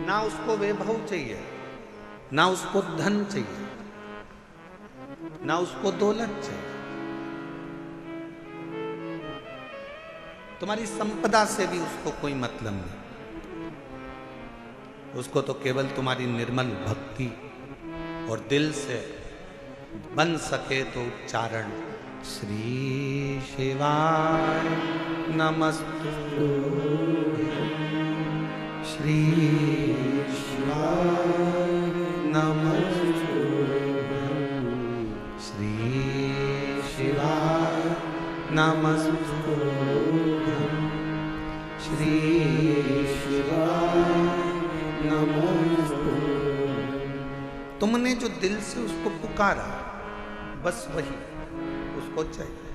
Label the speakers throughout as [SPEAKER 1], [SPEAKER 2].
[SPEAKER 1] ना उसको वैभव चाहिए, ना उसको धन चाहिए, ना उसको दौलत चाहिए। तुम्हारी संपदा से भी उसको कोई मतलब नहीं। उसको तो केवल तुम्हारी निर्मल भक्ति और दिल से बन सके तो उच्चारण श्री शिवाय नमस्तु, श्री शिवाय नमस्तु, श्री शिवाय नमस्तु, श्री शिवाय नमस्तु। तुमने जो दिल से उसको पुकारा, बस वही उसको चाहिए।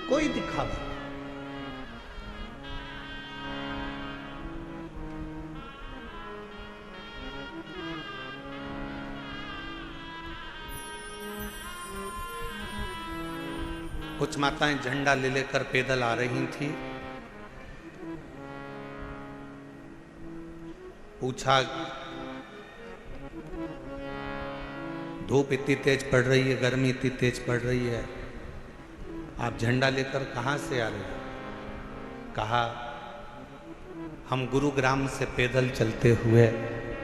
[SPEAKER 1] कोई दिखावा, कुछ माताएं झंडा ले लेकर पैदल आ रही थी। पूछा, धूप इतनी तेज पड़ रही है, गर्मी इतनी तेज पड़ रही है, आप झंडा लेकर कहां से आ रहे हो? कहा, हम गुरुग्राम से पैदल चलते हुए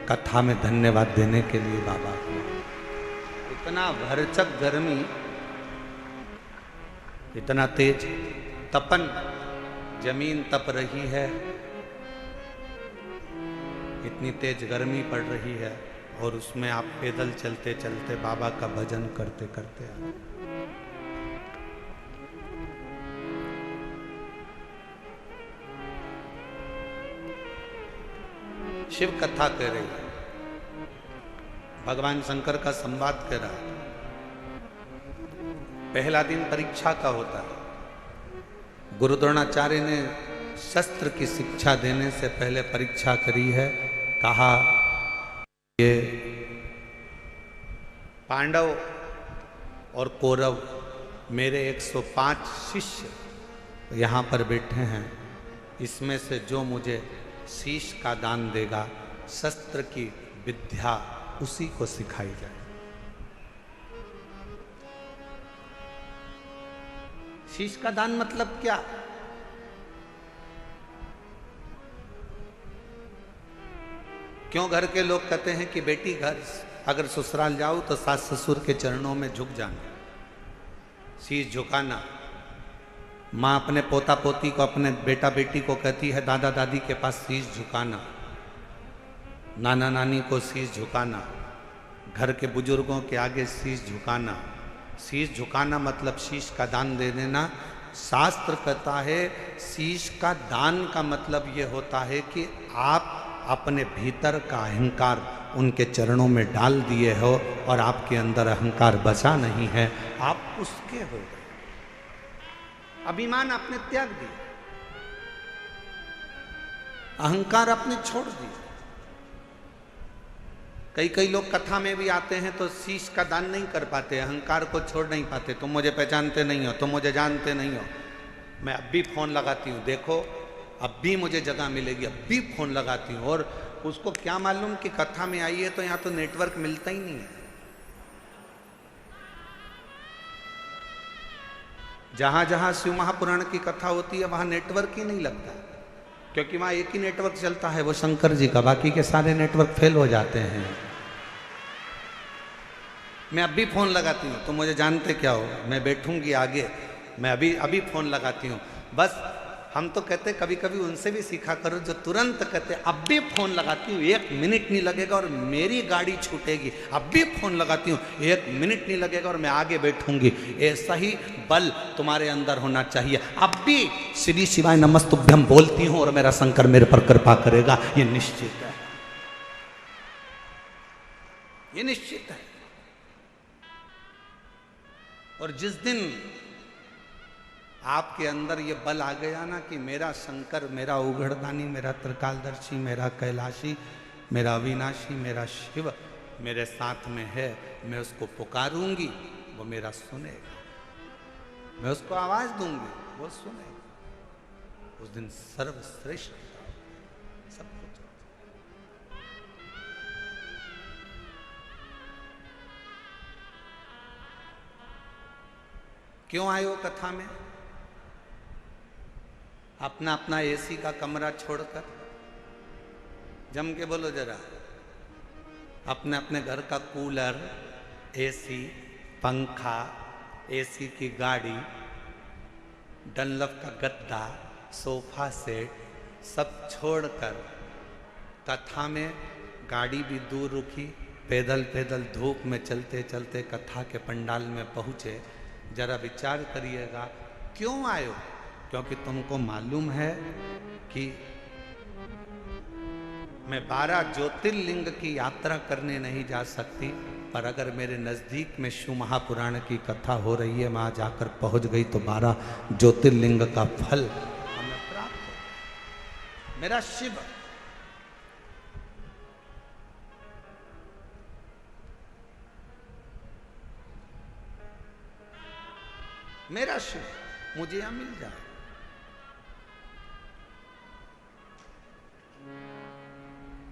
[SPEAKER 1] कथा में धन्यवाद देने के लिए बाबा को। इतना भरचक गर्मी, इतना तेज तपन, जमीन तप रही है, इतनी तेज गर्मी पड़ रही है, और उसमें आप पैदल चलते चलते बाबा का भजन करते करते आ रहे। शिव कथा कह रही है, भगवान शंकर का संवाद कह रहा है। पहला दिन परीक्षा का होता है। गुरु द्रोणाचार्य ने शस्त्र की शिक्षा देने से पहले परीक्षा करी है। कहा, ये पांडव और कौरव मेरे 105 शिष्य यहाँ पर बैठे हैं, इसमें से जो मुझे शीश का दान देगा, शस्त्र की विद्या उसी को सिखाई जाए। शीश का दान मतलब क्या? क्यों घर के लोग कहते हैं कि बेटी घर अगर ससुराल जाओ तो सास ससुर के चरणों में झुक जाना, शीश झुकाना। माँ अपने पोता पोती को, अपने बेटा बेटी को कहती है दादा दादी के पास शीश झुकाना, नाना नानी को शीश झुकाना, घर के बुजुर्गों के आगे शीश झुकाना। शीश झुकाना मतलब शीश का दान दे देना। शास्त्र कहता है शीश का दान का मतलब ये होता है कि आप अपने भीतर का अहंकार उनके चरणों में डाल दिए हो और आपके अंदर अहंकार बचा नहीं है, आप उसके हो गए। अभिमान आपने त्याग दिया, अहंकार आपने छोड़ दिया। कई कई लोग कथा में भी आते हैं तो शीश का दान नहीं कर पाते, अहंकार को छोड़ नहीं पाते। तुम मुझे पहचानते नहीं हो, तुम मुझे जानते नहीं हो, मैं अब भी फोन लगाती हूँ, देखो अब भी मुझे जगह मिलेगी, अब भी फोन लगाती हूँ। और उसको क्या मालूम कि कथा में आई है तो यहाँ तो नेटवर्क मिलता ही नहीं है। जहां जहां शिव महापुराण की कथा होती है वहां नेटवर्क ही नहीं लगता, क्योंकि वहां एक ही नेटवर्क चलता है, वो शंकर जी का, बाकी के सारे नेटवर्क फेल हो जाते हैं। मैं अभी फोन लगाती हूँ, तुम मुझे जानते क्या हो, मैं बैठूंगी आगे, मैं अभी फोन लगाती हूँ। बस हम तो कहते कभी कभी उनसे भी सीखा करो जो तुरंत कहते अब भी फोन लगाती हूँ, 1 मिनट नहीं लगेगा और मेरी गाड़ी छूटेगी, अब भी फोन लगाती हूँ, 1 मिनट नहीं लगेगा और मैं आगे बैठूंगी। ऐसा ही बल तुम्हारे अंदर होना चाहिए। अब भी श्री शिवाय नमस्तुभ्यम बोलती हूँ और मेरा शंकर मेरे पर कृपा करेगा, ये निश्चित है, ये निश्चित है। और जिस दिन आपके अंदर ये बल आ गया ना कि मेरा शंकर, मेरा उघड़दानी, मेरा त्रिकालदर्शी, मेरा कैलाशी, मेरा अविनाशी, मेरा शिव मेरे साथ में है, मैं उसको पुकारूंगी, वो मेरा सुनेगा, मैं उसको आवाज दूंगी, वो सुनेगा। उस दिन सर्वश्रेष्ठ सब कुछ। क्यों आए हो कथा में? अपना अपना एसी का कमरा छोड़कर, जम के बोलो जरा, अपने अपने घर का कूलर, एसी, पंखा, एसी की गाड़ी, डनलप का गद्दा, सोफा सेट सब छोड़कर कथा में गाड़ी भी दूर रुकी, पैदल पैदल धूप में चलते चलते कथा के पंडाल में पहुँचे। जरा विचार करिएगा, क्यों आए हो? क्योंकि तुमको मालूम है कि मैं 12 ज्योतिर्लिंग की यात्रा करने नहीं जा सकती, पर अगर मेरे नज़दीक में शिव महापुराण की कथा हो रही है, वहाँ जाकर पहुँच गई तो 12 ज्योतिर्लिंग का फल हमें प्राप्त हो। मेरा शिव मेरा शिव मुझे यहां मिल जाए।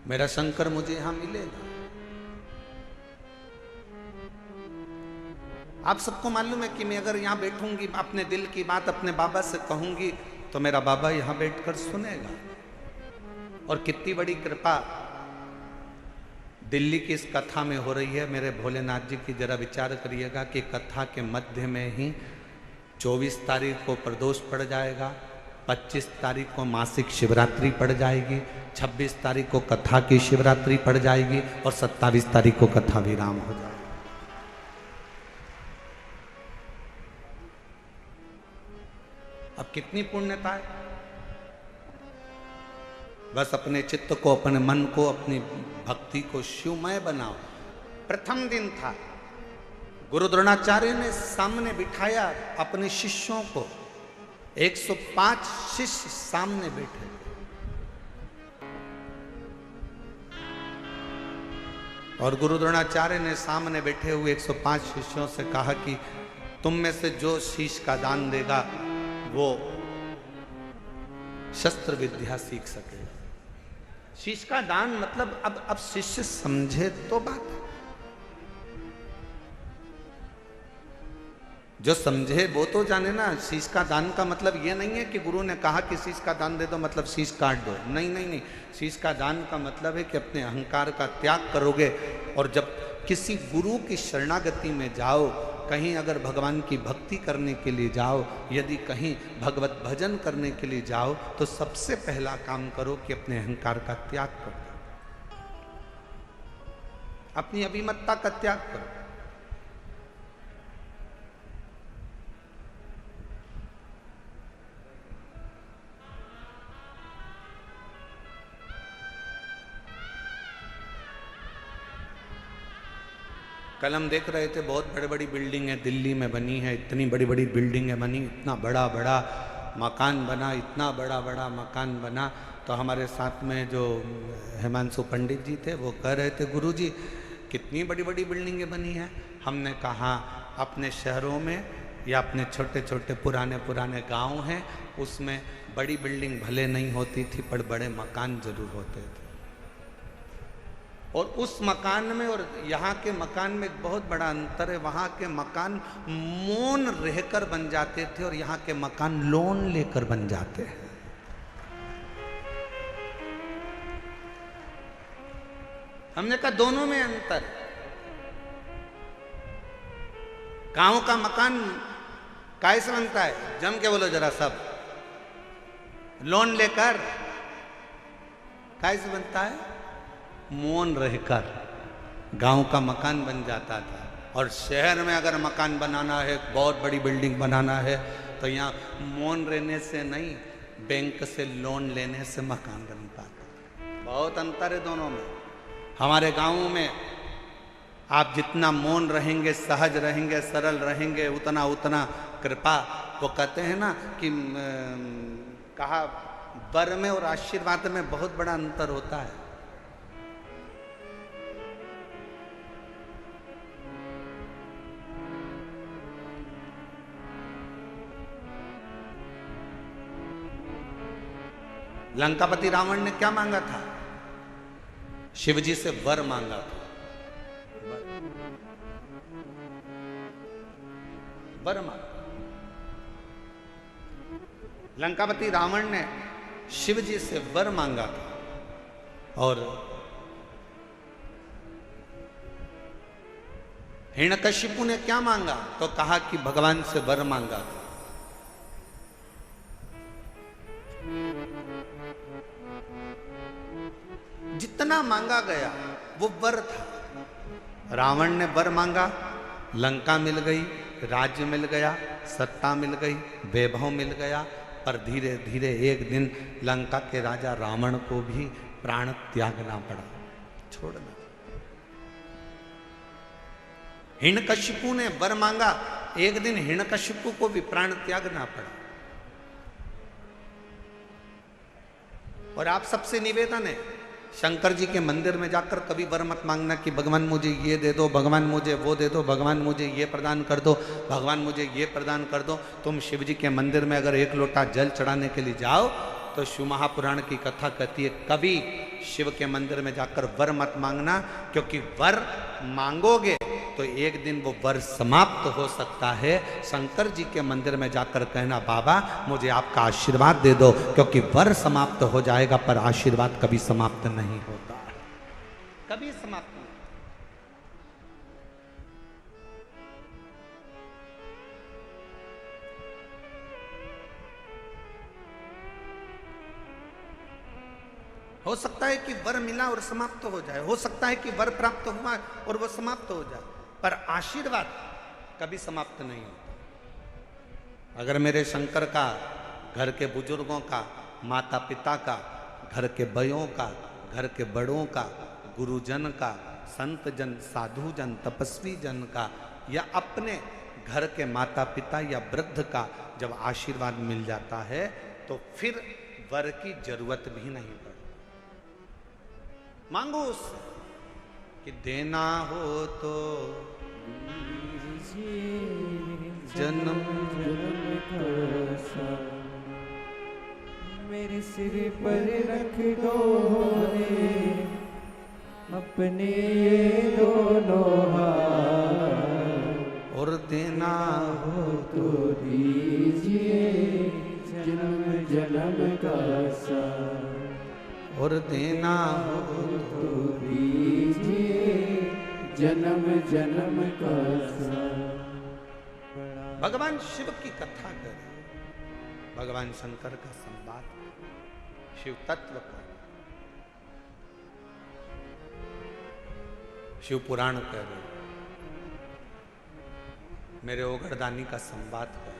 [SPEAKER 1] मेरा शंकर मुझे यहां मिलेगा। आप सबको मालूम है कि मैं अगर यहां बैठूंगी, अपने दिल की बात अपने बाबा से कहूंगी, तो मेरा बाबा यहां बैठकर सुनेगा। और कितनी बड़ी कृपा दिल्ली की इस कथा में हो रही है मेरे भोलेनाथ जी की। जरा विचार करिएगा कि कथा के मध्य में ही 24 तारीख को प्रदोष पड़ जाएगा, 25 तारीख को मासिक शिवरात्रि पड़ जाएगी, 26 तारीख को कथा की शिवरात्रि पड़ जाएगी और 27 तारीख को कथा विराम हो जाएगा। अब कितनी पुण्यता है। बस अपने चित्त को, अपने मन को, अपनी भक्ति को शिवमय बनाओ। प्रथम दिन था, गुरु द्रोणाचार्य ने सामने बिठाया अपने शिष्यों को। 105 शिष्य सामने बैठे। और गुरु द्रोणाचार्य ने सामने बैठे हुए 105 शिष्यों से कहा कि तुम में से जो शीश का दान देगा वो शस्त्र विद्या सीख सकेगा। शीश का दान मतलब अब शिष्य समझे तो बात। जो समझे वो तो जाने ना। शीश का दान का मतलब ये नहीं है कि गुरु ने कहा कि शीश का दान दे दो मतलब शीश काट दो। नहीं नहीं नहीं, शीश का दान का मतलब है कि अपने अहंकार का त्याग करोगे। और जब किसी गुरु की शरणागति में जाओ, कहीं अगर भगवान की भक्ति करने के लिए जाओ, यदि कहीं भगवत भजन करने के लिए जाओ, तो सबसे पहला काम करो कि अपने अहंकार का त्याग करो, अपनी अभिमतता का त्याग करो। कल हम देख रहे थे बहुत बड़ी बड़ी बिल्डिंग है दिल्ली में बनी है, इतनी बड़ी बड़ी बिल्डिंग है बनी, इतना बड़ा बड़ा मकान बना, इतना बड़ा बड़ा मकान बना। तो हमारे साथ में जो हिमांशु पंडित जी थे वो कह रहे थे, गुरुजी कितनी बड़ी बड़ी बिल्डिंगें बनी हैं। हमने कहा अपने शहरों में या अपने छोटे छोटे पुराने पुराने गांव हैं, उसमें बड़ी बिल्डिंग भले नहीं होती थी पर बड़े मकान जरूर होते थे। और उस मकान में और यहाँ के मकान में एक बहुत बड़ा अंतर है। वहाँ के मकान मौन रहकर बन जाते थे और यहाँ के मकान लोन लेकर बन जाते हैं। हमने कहा दोनों में अंतर। गांव का मकान कैसे बनता है? जम के बोलो जरा सब। लोन लेकर। कैसे बनता है? मौन रहकर गांव का मकान बन जाता था। और शहर में अगर मकान बनाना है, बहुत बड़ी बिल्डिंग बनाना है, तो यहाँ मौन रहने से नहीं, बैंक से लोन लेने से मकान बन पाता। बहुत अंतर है दोनों में। हमारे गाँव में आप जितना मौन रहेंगे, सहज रहेंगे, सरल रहेंगे, उतना उतना कृपा। वो कहते हैं ना कि कहा वर में और आशीर्वाद में बहुत बड़ा अंतर होता है। लंकापति रावण ने क्या मांगा था? शिव जी से वर मांगा था। वर मांगा। लंकापति रावण ने शिव जी से वर मांगा था और हिरण्यकशिपु ने क्या मांगा? तो कहा कि भगवान से वर मांगा था। जितना मांगा गया वो वर था। रावण ने वर मांगा, लंका मिल गई, राज्य मिल गया, सत्ता मिल गई, वैभव मिल गया। पर धीरे धीरे एक दिन लंका के राजा रावण को भी प्राण त्यागना पड़ा, छोड़ना। हिरण्यकशिपु ने वर मांगा, एक दिन हिरण्यकशिपु को भी प्राण त्यागना पड़ा। और आप सबसे निवेदन है, शंकर जी के मंदिर में जाकर कभी वर मत मांगना कि भगवान मुझे ये दे दो, भगवान मुझे वो दे दो, भगवान मुझे ये प्रदान कर दो, भगवान मुझे ये प्रदान कर दो। तुम शिव जी के मंदिर में अगर एक लोटा जल चढ़ाने के लिए जाओ तो शिव महापुराण की कथा कहती है कभी शिव के मंदिर में जाकर वर मत मांगना, क्योंकि वर मांगोगे तो एक दिन वो वर समाप्त हो सकता है। शंकर जी के मंदिर में जाकर कहना बाबा मुझे आपका आशीर्वाद दे दो, क्योंकि वर समाप्त हो जाएगा पर आशीर्वाद कभी समाप्त नहीं होता, कभी समाप्त नहीं। हो सकता है कि वर मिला और समाप्त हो जाए, हो सकता है कि वर प्राप्त हुआ और वह समाप्त हो जाए, पर आशीर्वाद कभी समाप्त नहीं होता। अगर मेरे शंकर का, घर के बुजुर्गों का, माता पिता का, घर के बयों का, घर के बड़ों का, गुरुजन का, संत जन, साधु जन, तपस्वी जन का, या अपने घर के माता पिता या वृद्ध का जब आशीर्वाद मिल जाता है तो फिर वर की जरूरत भी नहीं पड़ती। मांगो उससे कि देना हो तो जन्म
[SPEAKER 2] मेरे सिर पर रख दो रे अपने दोनों हाथ,
[SPEAKER 1] और देना
[SPEAKER 2] हो तो दीजिए जन्म जन्म का साथ,
[SPEAKER 1] और देना हो
[SPEAKER 2] तो दीजिए जन्म जन्म का साथ।
[SPEAKER 1] भगवान शिव की कथा करें, भगवान शंकर का संवाद, शिव तत्व का, शिव पुराण करें, मेरे ओगरदानी का संवाद करें।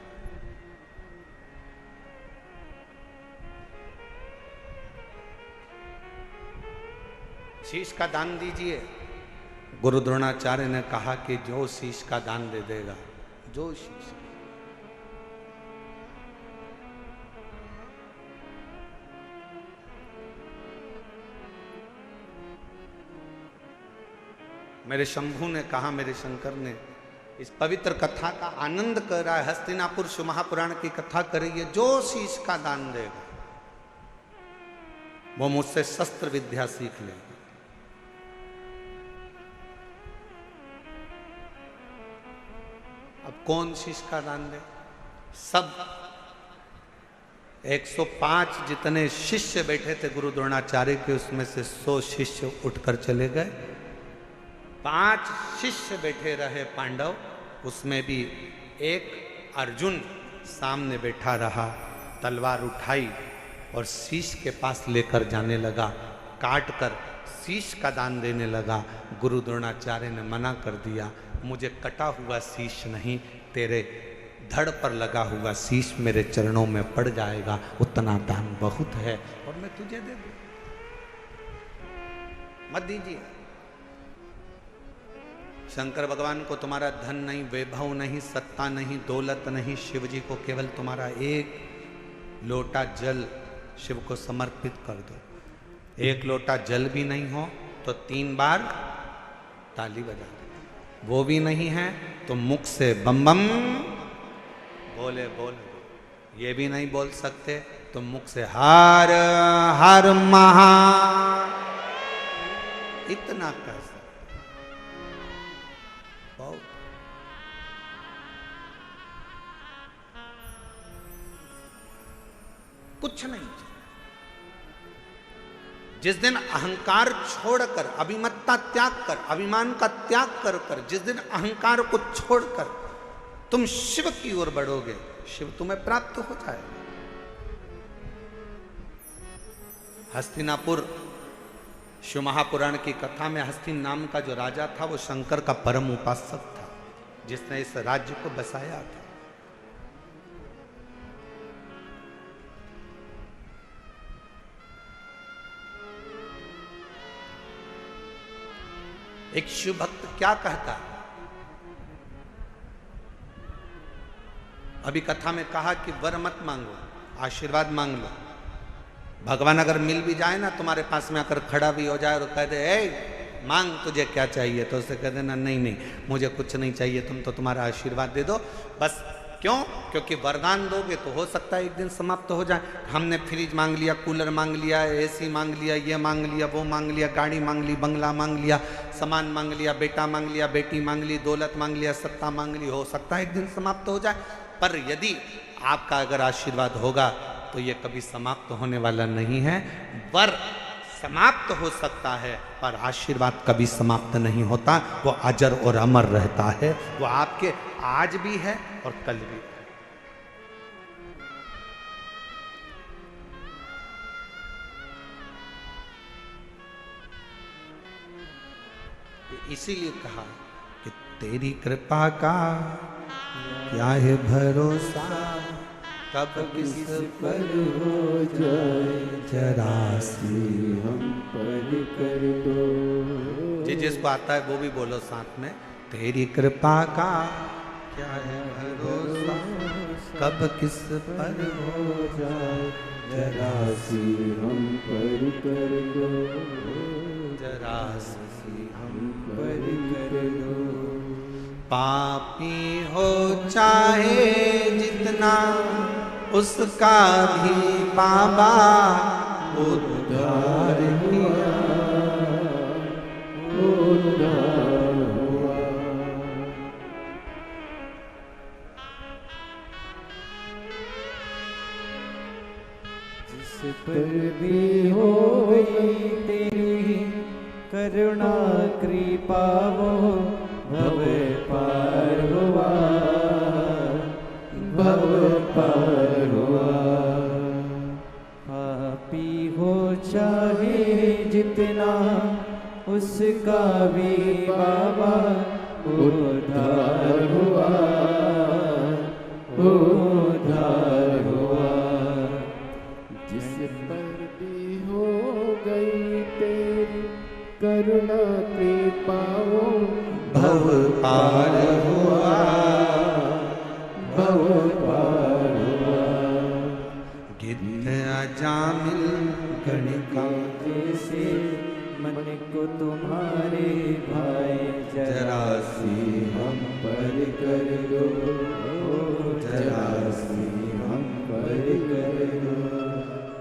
[SPEAKER 1] शीश का दान दीजिए। गुरु द्रोणाचार्य ने कहा कि जो शीश का दान दे देगा, जो शीश, मेरे शंभू ने कहा, मेरे शंकर ने इस पवित्र कथा का आनंद कर रहा है, हस्तिनापुर शिव महापुराण की कथा करिए, जो शीश का दान देगा वो मुझसे शस्त्र विद्या सीख लेगा। अब कौन शीश का दान दे? सब 105 जितने शिष्य बैठे थे गुरु द्रोणाचार्य के, उसमें से 100 शिष्य उठकर चले गए। 5 शिष्य बैठे रहे पांडव, उसमें भी एक अर्जुन सामने बैठा रहा, तलवार उठाई और शीश के पास लेकर जाने लगा, काट कर शीश का दान देने लगा। गुरु द्रोणाचार्य ने मना कर दिया, मुझे कटा हुआ शीश नहीं, तेरे धड़ पर लगा हुआ शीश मेरे चरणों में पड़ जाएगा, उतना दान बहुत है और मैं तुझे दे दूं, मत दीजिए। शंकर भगवान को तुम्हारा धन नहीं, वैभव नहीं, सत्ता नहीं, दौलत नहीं, शिव जी को केवल तुम्हारा एक लोटा जल शिव को समर्पित कर दो। एक लोटा जल भी नहीं हो तो 3 बार ताली बजा दो, वो भी नहीं है तो मुख से बम बम बोले बोले, ये भी नहीं बोल सकते तो मुख से हर हर महा इतना कर सकते, बहुत। कुछ नहीं चाहिए। जिस दिन अहंकार छोड़कर, अभिमत्ता त्याग कर, अभिमान का त्याग कर जिस दिन अहंकार को छोड़कर तुम शिव की ओर बढ़ोगे, शिव तुम्हें प्राप्त हो जाएगा। हस्तिनापुर शिव महापुराण की कथा में हस्तिन नाम का जो राजा था वो शंकर का परम उपासक था, जिसने इस राज्य को बसाया था। एक शिव भक्त क्या कहता है, अभी कथा में कहा कि वर मत मांगो, आशीर्वाद मांग लो। भगवान अगर मिल भी जाए ना, तुम्हारे पास में आकर खड़ा भी हो जाए और कह दे ए मांग तुझे क्या चाहिए, तो उसे कह देना नहीं नहीं मुझे कुछ नहीं चाहिए, तुम तो तुम्हारा आशीर्वाद दे दो बस। क्यों? क्योंकि वरदान दोगे तो हो सकता है एक दिन समाप्त हो जाए। हमने फ्रिज मांग लिया, कूलर मांग लिया, एसी मांग लिया, ये मांग लिया, वो मांग लिया, गाड़ी मांग ली, बंगला मांग लिया, सामान मांग लिया, बेटा मांग लिया, बेटी मांग ली, दौलत मांग लिया, सत्ता मांग ली, हो सकता है एक दिन समाप्त हो जाए। पर यदि आपका अगर आशीर्वाद होगा तो ये कभी समाप्त होने वाला नहीं है। वर समाप्त हो सकता है पर आशीर्वाद कभी समाप्त नहीं होता, वो अजर और अमर रहता है। वो आपके आज भी है और कल भी है। इसीलिए कहा कि तेरी कृपा का क्या है भरोसा, कब किस
[SPEAKER 2] पर हो जाए
[SPEAKER 1] जरा
[SPEAKER 2] सी हम पर कर दो।
[SPEAKER 1] जी जिसको आता है वो भी बोलो साथ में, तेरी कृपा का क्या है भरोसा, कब किस पर
[SPEAKER 2] हो जाए जरा सी हम पर कर दो,
[SPEAKER 1] जरा सी
[SPEAKER 2] हम पर कर दो।
[SPEAKER 1] पापी हो चाहे जितना उसका भी बाबा उद्धार किया,
[SPEAKER 2] उद्धार हुआ। जिस पर भी हो गई तेरी करुणा कृपा वो भव पार हुआ, भव पार हुआ। पापी हो चाहे जितना उसका भी बाबा उद्धार हुआ, उद्धार हुआ। जिस पर भी हो गई तेरी करुणा कृपा वो
[SPEAKER 1] भव पार हुआ,
[SPEAKER 2] भव पार हुआ।
[SPEAKER 1] गिद्ध अजामिल गणिका
[SPEAKER 2] जैसे मन को तुम्हारे भाई जरा सी हम पर कर दो, जरा सी हम पर कर दो।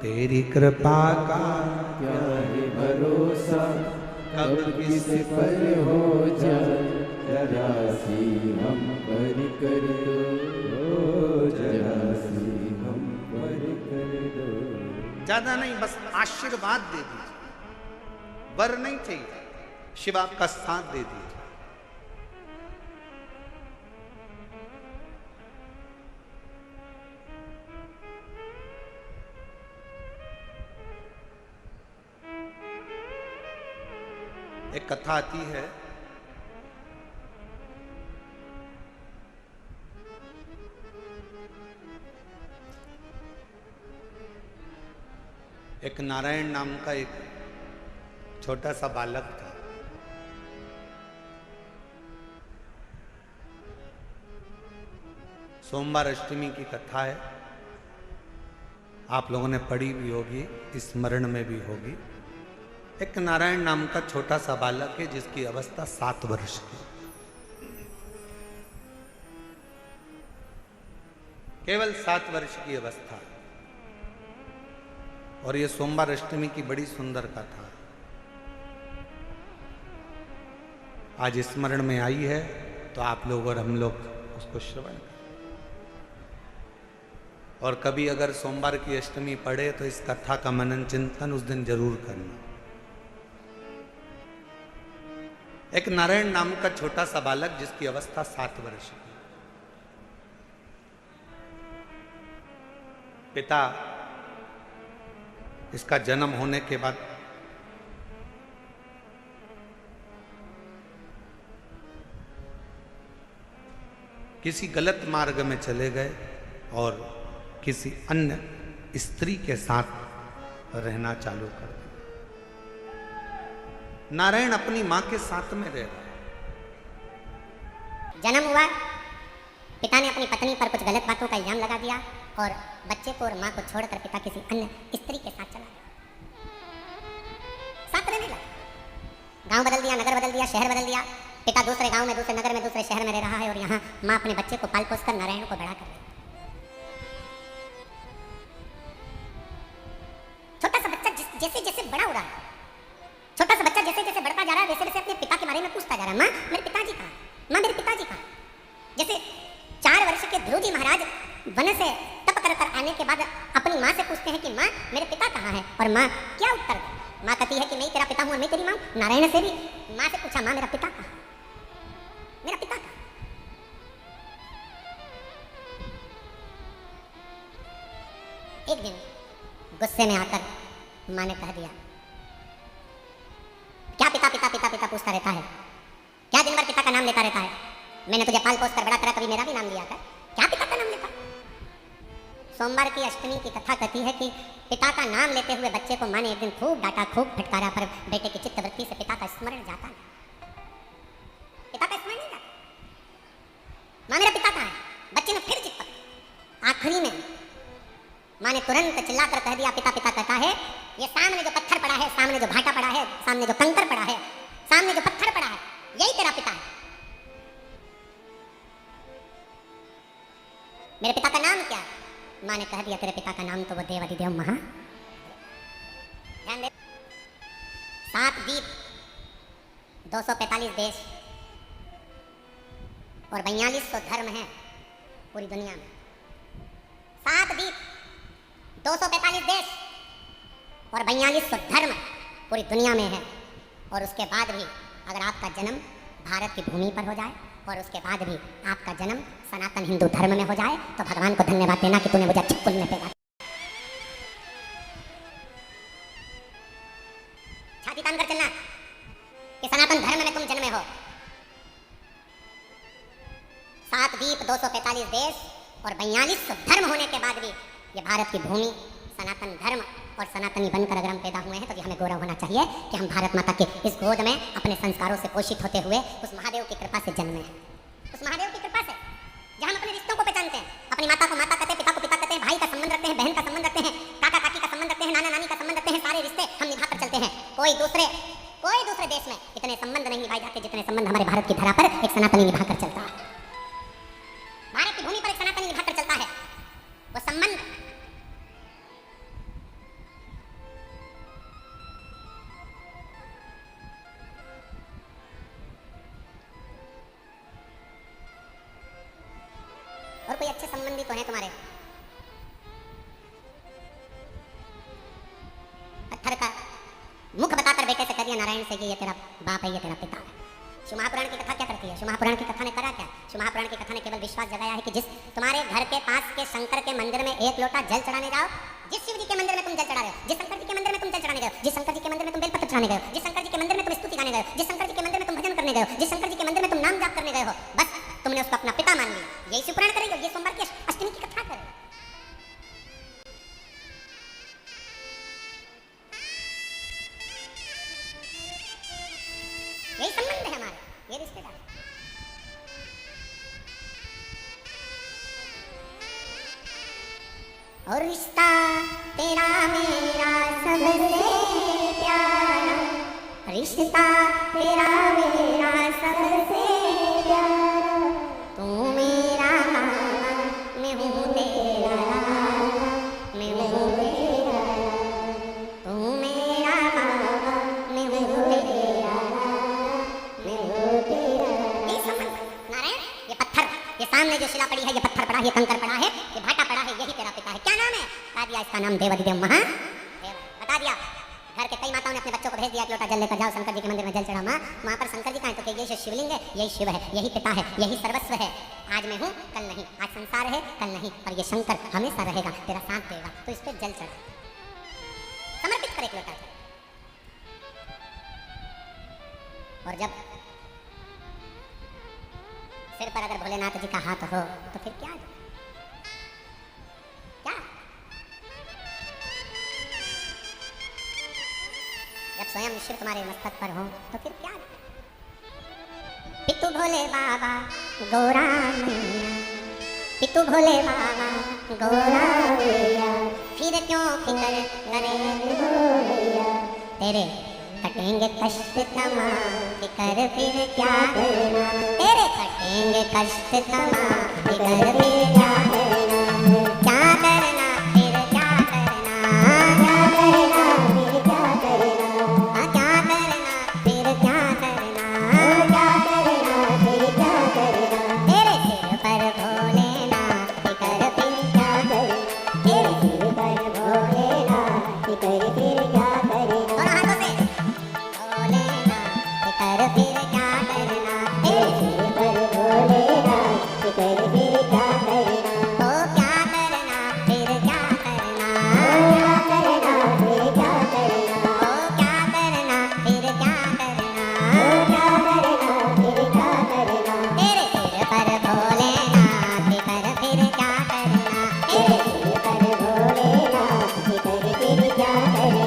[SPEAKER 1] तेरी कृपा का
[SPEAKER 2] क्या है भरोसा, कब किस पर हो जाए जरा सी हम पर कर दो, जरा सी हम पर कर दो।
[SPEAKER 1] ज्यादा नहीं, बस आशीर्वाद दे दीजिए, वर नहीं चाहिए, शिव आपका साथ दे दीजिए। एक कथा आती है, एक नारायण नाम का एक छोटा सा बालक था। सोमवार अष्टमी की कथा है, आप लोगों ने पढ़ी भी होगी, स्मरण में भी होगी। एक नारायण नाम का छोटा सा बालक है जिसकी अवस्था 7 वर्ष की। केवल 7 वर्ष की अवस्था। और ये सोमवार अष्टमी की बड़ी सुंदर कथा आज स्मरण में आई है, तो आप लोग और हम लोग उसको श्रवण करें। और कभी अगर सोमवार की अष्टमी पड़े तो इस कथा का मनन चिंतन उस दिन जरूर करना। एक नारायण नाम का छोटा सा बालक जिसकी अवस्था 7 वर्ष की, पिता इसका जन्म होने के बाद किसी गलत मार्ग में चले गए और किसी अन्य स्त्री के साथ रहना चालू कर दिया। नारायण अपनी मां के साथ में रह रहा है।
[SPEAKER 3] जन्म हुआ, पिता ने अपनी पत्नी पर कुछ गलत बातों का इल्जाम लगा दिया और बच्चे को और मां को छोड़कर पिता किसी अन्य स्त्री के साथ चला गया। साथ रहने लगा, गांव बदल दिया, नगर बदल दिया, शहर बदल दिया। पिता दूसरे गांव में, दूसरे नगर में, दूसरे शहर में रह रहा है और यहाँ मां अपने बच्चे को पाल पोस कर नारायण को बड़ा कर रही है। छोटा सा बच्चा जैसे जैसे बड़ा हो रहा है, छोटा सा बच्चा जैसे जैसे बढ़ता जा रहा है, वैसे वैसे अपने पिता के बारे में पूछता जा रहा है, माँ मेरे पिताजी कहाँ, माँ मेरे पिताजी कहाँ। जैसे 4 वर्ष के ध्रुव जी महाराज वन से तप कर कर आने के बाद अपनी माँ से पूछते हैं कि माँ मेरे पिता कहाँ है, और माँ क्या उत्तर दे। माँ कहती है कि मैं तेरा पिता हूँ और मैं तेरी माँ। नारायण से भी माँ से पूछा, माँ मेरा पिता कहाँ, मेरा पिता कहाँ। एक दिन गुस्से में आकर माँ ने कह दिया, क्या पिता पिता पिता पिता पूछता रहता है, क्या दिन भर पिता का नाम लेता रहता है। मैंने तुझे पाल पोस कर बड़ा करा, कभी मेरा भी नाम लिया कर, क्या पिता का नाम लेता। सोमवार की अष्टमी की कथा कहती है कि पिता का नाम लेते हुए बच्चे को माँ ने एक दिन खूब डांटा, खूब फटकारा, पर बेटे की चित्तवृत्ति से पिता का स्मरण जाता नहीं, पिता का स्मरण नहीं जाता। माँ मेरा पिता कहाँ है, बच्चे ने फिर जिद पकड़ी। आखिरी में माँ ने तुरंत चिल्लाकर कह दिया, पिता पिता कहता है, ये सामने जो पत्थर पड़ा है, सामने जो भाटा पड़ा है, सामने जो कंकर पड़ा है, सामने जो पत्थर पड़ा है, यही तेरा पिता है। मेरे पिता का नाम क्या है। माँ ने कह दिया, तेरे पिता का नाम तो वो देवाधिदेव महा। ध्यान दे, 7 द्वीप, 245 देश और 4200 धर्म है पूरी दुनिया में। 7 द्वीप, 245 देश और 4200 धर्म पूरी दुनिया में है। और उसके बाद भी अगर आपका जन्म भारत की भूमि पर हो जाए और उसके बाद भी आपका जन्म सनातन हिंदू धर्म में हो जाए, तो भगवान को धन्यवाद देना कि तूने मुझे अच्छे कुल में पैदा। छाती तान कर चलना कि सनातन धर्म में तुम जन्मे हो। 7 द्वीप, 245 देश और 4200 धर्म होने के बाद भी ये भारत की भूमि सनातन धर्म और सनातनी बनकर अगर हम पैदा हुए हैं, तो हमें गौरव होना चाहिए कि हम भारत माता के इस गोद में अपने संस्कारों से पोषित होते हुए उस महादेव की कृपा से जन्मे हैं। उस महादेव की कृपा से जहाँ हम अपने रिश्तों को पहचानते हैं, अपनी माता को माता कहते हैं, पिता को पिता कहते हैं, भाई का संबंध रखते हैं, बहन का संबंध रखते हैं, काका काकी का संबंध रखते हैं, नाना नानी का संबंध रखते हैं, सारे रिश्ते हम निभा कर चलते हैं। कोई दूसरे देश में इतने संबंध नहीं निभाए जाते जितने संबंध हमारे भारत की धरा पर एक सनातनी निभा कर चलता है। भारत की भूमि पर एक सनातनी निभा कर चलता है। वो संबंध और कोई अच्छे संबंधी तो हैं तुम्हारे। पत्थर का मुख बताकर बेटे से कह दिया नारायण से कि ये तेरा बाप है, ये तेरा पिता है। शिव महापुराण की कथा क्या करती है। शिव महापुराण की कथा ने करा क्या। शिव महापुराण की कथा ने केवल विश्वास जगाया है कि जिस तुम्हारे घर के पास के शंकर के मंदिर में 1 लोटा जल चढ़ाने जाओ, जिस शिव जी के मंदिर में तुम जल चढ़ा रहे हो, जिस शंकर जी के मंदिर में तुम जल चढ़ाने गए, जिस शंकर जी के मंदिर में तुम बेलपत्र चढ़ाने गए, जिस शंकर जी के मंदिर में तुम स्तुति गाने गए, जिस शंकर जी के मंदिर में तुम भजन करने गए, जिस शंकर जी के मंदिर में तुम नाम जाप करने गए हो, बस तुमने उसको अपना पिता मान लिया। यही शिवपुराण करेगा, ये सोमवार की अष्टमी की कथा करेगा। यही संबंध है हमारे, ये रिश्तेदार। और रिश्ता तेरा मेरा सबसे प्यारा, रिश्ता तेरा मेरा सबसे प्यारा, तू मेरा मामा मैं हूँ तेरा किया, इसका नाम देवाधिदेव महादेव। बता दिया। घर के कई माताओं ने अपने बच्चों को भेज दिया, एक लोटा जल लेकर जाओ शंकर जी के मंदिर में जल चढ़ा। माँ वहाँ पर शंकर जी कहाँ है? तो कहिए यही शिवलिंग है, यही शिव है, यही पिता है, यही सर्वस्व है। आज मैं हूँ कल नहीं, आज संसार है कल नहीं, और ये शंकर हमेशा रहेगा, तेरा साथ देगा। तो इस पर जल चढ़ा, समर्पित कर एक लोटा। और जब सिर पर अगर भोलेनाथ जी का हाथ हो तो फिर क्या क्या? जब स्वयं शिव तुम्हारे मस्तक पर हो तो फिर क्या? पितु भोले बाबा गौरा मैया, पितु भोले बाबा गौरा मैया, फिर क्यों फिकर नरेंद्र भोलैया, तेरे कटेंगे कष्ट तमा फिकर फिर क्या करना, तेरे कटेंगे कष्ट तमा फिकर फिर क्या करना, क्या करना फिर क्या करना, क्या करना फिर क्या करना, क्या करना फिर क्या करना, क्या करना फिर क्या करना, तेरे सिर पर भोलेनाथ फिकर फिर क्या करना, तेरे सिर पर भोलेनाथ फिकर फिर क्या करना। और हाथों से कर फिर क्या करना, तेरे सिर पर भोलेनाथ कर फिर क्या करना, ओ क्या करना फिर क्या करना, क्या करना फिर क्या करना, ओ क्या करना फिर क्या करना, क्या करना फिर क्या करना, तेरे सिर पर भोलेनाथ कर फिर क्या करना, तेरे सिर पर भोलेनाथ कर फिर क्या करना।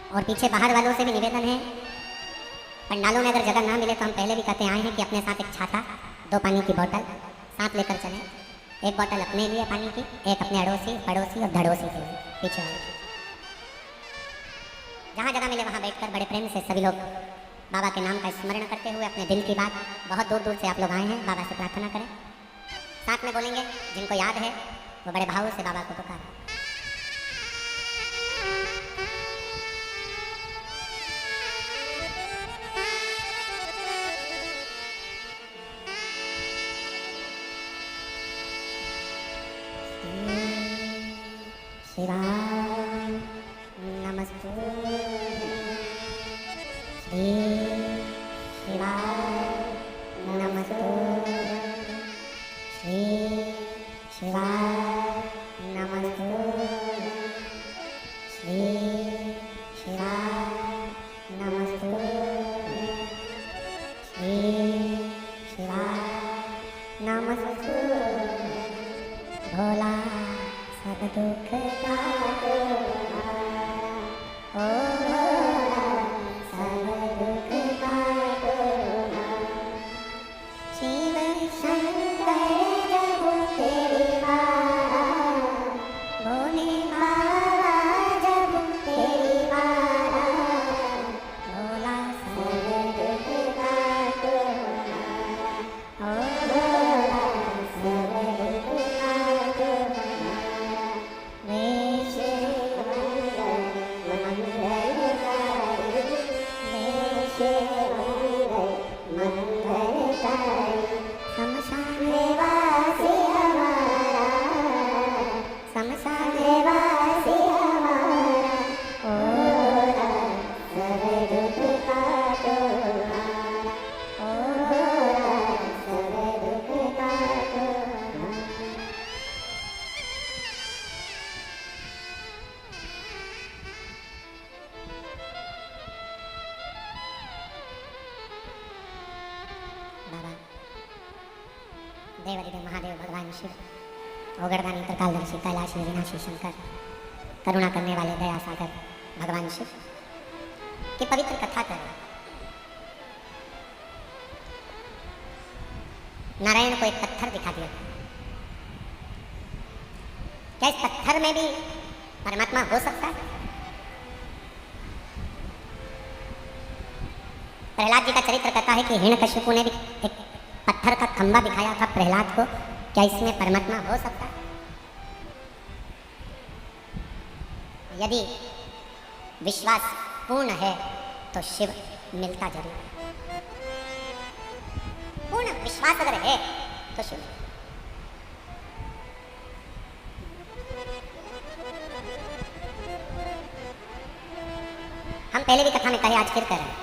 [SPEAKER 3] और पीछे बाहर वालों से भी निवेदन है, पंडालों में अगर जगह ना मिले तो हम पहले भी कहते आए हैं कि अपने साथ एक छाता, 2 पानी की बोतल साथ लेकर चलें। एक बोतल अपने लिए पानी की, एक अपने अड़ोसी, पड़ोसी और धड़ोसी के लिए पीछे वाले। जहाँ जगह मिले वहाँ बैठकर बड़े प्रेम से सभी लोग बाबा के नाम का स्मरण करते हुए अपने दिल की बात, बहुत दूर दूर से आप लोग आए हैं, बाबा से प्रार्थना करें। साथ में बोलेंगे, जिनको याद है वो बड़े भाव से बाबा को पुकारें। शिवाय नमस्तु, श्री शिवाय नमस्तु, श्री शिवाय नमस्तु, श्री शिवाय नमस्तु, श्री शिवाय नमस्तु। भोला सब दुख काटो हमारा, ओ भोला सब दुख काटो हमारा। शिव शंकर जब तेरी मारा, भोले बाबा जब तेरी मारा, भोला सब दुख काटो हमारा, ओ भोला सब दुख काटो हमारा। बाबा देवादिदेव महादेव भगवान शिव ओगड़दानी त्रिकालदर्शी कैलाशी विनाशी शंकर करुणा करने वाले दया सागर भगवान शिव की पवित्र कथा करें। नारायण को एक पत्थर दिखा दिया। क्या इस पत्थर में भी परमात्मा हो सकता है? प्रहलाद जी का चरित्र कहता है कि हिरण्यकशिपु ने भी एक पत्थर का खंभा दिखाया था प्रहलाद को। क्या इसमें परमात्मा हो सकता है? यदि विश्वास पूर्ण है तो शिव मिलता जरूर है। पूर्ण विश्वास अगर है तो शिव। हम पहले भी कथा में कहे, आज फिर कह रहे हैं,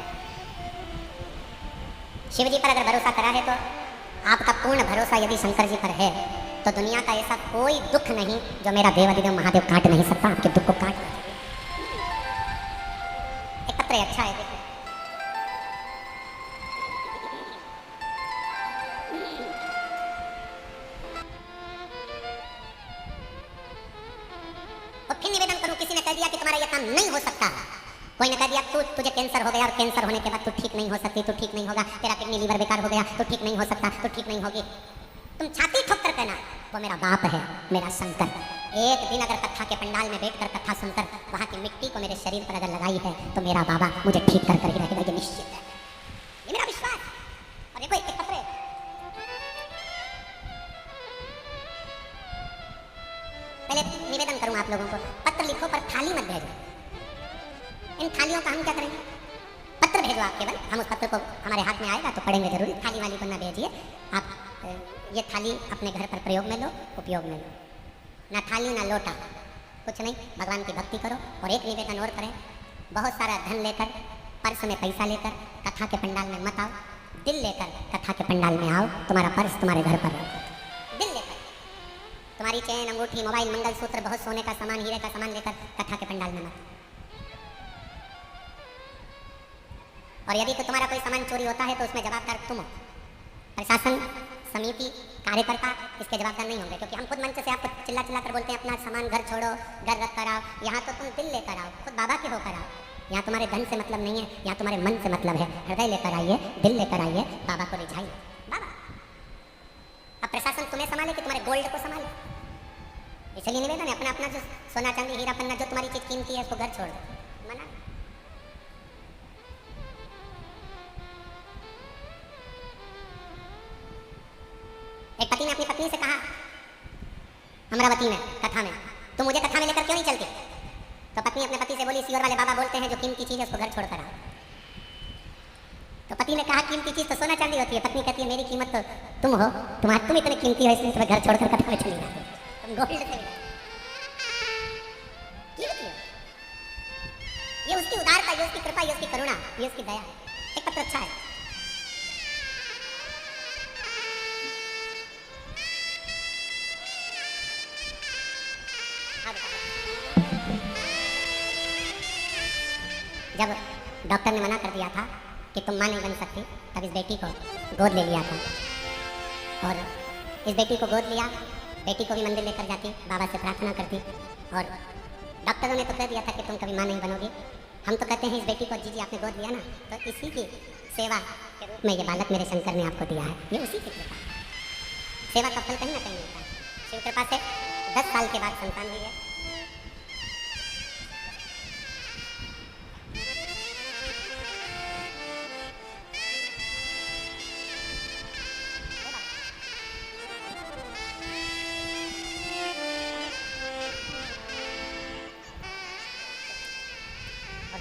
[SPEAKER 3] शिव जी पर अगर भरोसा करा है तो आपका पूर्ण भरोसा यदि शंकर जी पर है तो दुनिया का ऐसा कोई दुख नहीं जो मेरा देवाधिदेव महादेव काट नहीं सकता। आपके दुख को काट एक पत्र अच्छा है, देखो। और फिर निवेदन करूं, किसी ने कह दिया कि तुम्हारा यह काम नहीं हो सकता। कोई ने कह दिया तुझे कैंसर हो गया और कैंसर होने के बाद तू ठीक नहीं हो सकती, तू ठीक नहीं होगा, तेरा किडनी लीवर बेकार हो गया, तू ठीक नहीं हो सकता, तू ठीक नहीं होगी। तुम छाती ठोक कर कहना वो मेरा बाप है, मेरा शंकर। एक दिन अगर कथा के पंडाल में बैठकर कथा सुनकर वहां की मिट्टी को मेरे शरीर पर अगर लगाई है तो मेरा बाबा मुझे ठीक कर ही रहेगा, ये निश्चित है, ये मेरा विश्वास। और देखो एक पत्र पहले निवेदन करूं आप लोगों को, पत्र लिखो पर थाली मत भेजो। इन थालियों का हम क्या करेंगे? पत्र भेजो आप केवल, हम उस पत्र को हमारे हाथ में आएगा तो पढ़ेंगे जरूर। थाली वाली को ना भेजिए आप। ये थाली अपने घर पर प्रयोग में लो, उपयोग में लो। ना थाली ना लोटा, कुछ नहीं, भगवान की भक्ति करो। और एक निवेदन और करें, बहुत सारा धन लेकर, पर्स में पैसा लेकर कथा के पंडाल में मत आओ। दिल लेकर कथा के पंडाल में आओ, तुम्हारा पर्स तुम्हारे घर पर रहो। दिल लेकर तुम्हारी चेन, अंगूठी, मोबाइल, मंगलसूत्र, बहुत सोने का सामान, हीरे का सामान लेकर कथा के पंडाल में मत। और यदि तो तुम्हारा कोई सामान चोरी होता है तो उसमें जवाबदार तुम हो। प्रशासन, समिति, कार्यकर्ता इसके जवाबदार नहीं होंगे, क्योंकि हम खुद मंच से आपको चिल्ला चिल्ला कर बोलते हैं अपना सामान घर छोड़ो, घर रख कर आओ। यहाँ तो तुम दिल लेकर आओ, खुद बाबा के होकर आओ। यहाँ तुम्हारे धन से मतलब नहीं है, यहाँ तुम्हारे मन से मतलब है। हृदय लेकर आइए, दिल लेकर आइए, बाबा को रिझाइए। बाबा अब प्रशासन तुम्हें संभाले कि तुम्हारे गोल्ड को संभाले? इसलिए निवेदन है, अपना अपना जो सोना चांदी हीरा पन्ना जो तुम्हारी चीज कीमती है उसको घर छोड़ दो। मना। एक पति ने अपनी पत्नी से कहा अमरावती में कथा में, तुम मुझे कथा में लेकर क्यों नहीं चलती? तो पत्नी अपने पति से बोली, सियोर वाले बाबा बोलते हैं जो कीमती चीज है उसको घर छोड़कर आओ। तो पति ने कहा कीमती चीज तो सोना चांदी होती है। पत्नी कहती है मेरी कीमत तो तुम हो, तुम इतने कीमती हो इसलिए तुम्हें घर छोड़कर कथा में चली जाती हो। तुम गोल्ड से ये उसकी उदारता, ये उसकी कृपा, ये उसकी करुणा, ये उसकी दया। एक पत्र अच्छा है। जब डॉक्टर ने मना कर दिया था कि तुम मां नहीं बन सकती, तब इस बेटी को गोद ले लिया था। और इस बेटी को गोद लिया, बेटी को भी मंदिर लेकर जाती, बाबा से प्रार्थना करती। और डॉक्टरों ने तो कह दिया था कि तुम कभी मां नहीं बनोगी। हम तो कहते हैं इस बेटी को जी आपने गोद लिया ना, तो इसी की सेवा के रूप में ये बालक मेरे शंकर ने आपको दिया है। ये उसी की कृपा, सेवा का फल कहीं ना कहीं मिलता है। शिव कृपा से 10 साल के बाद संतान हुई है।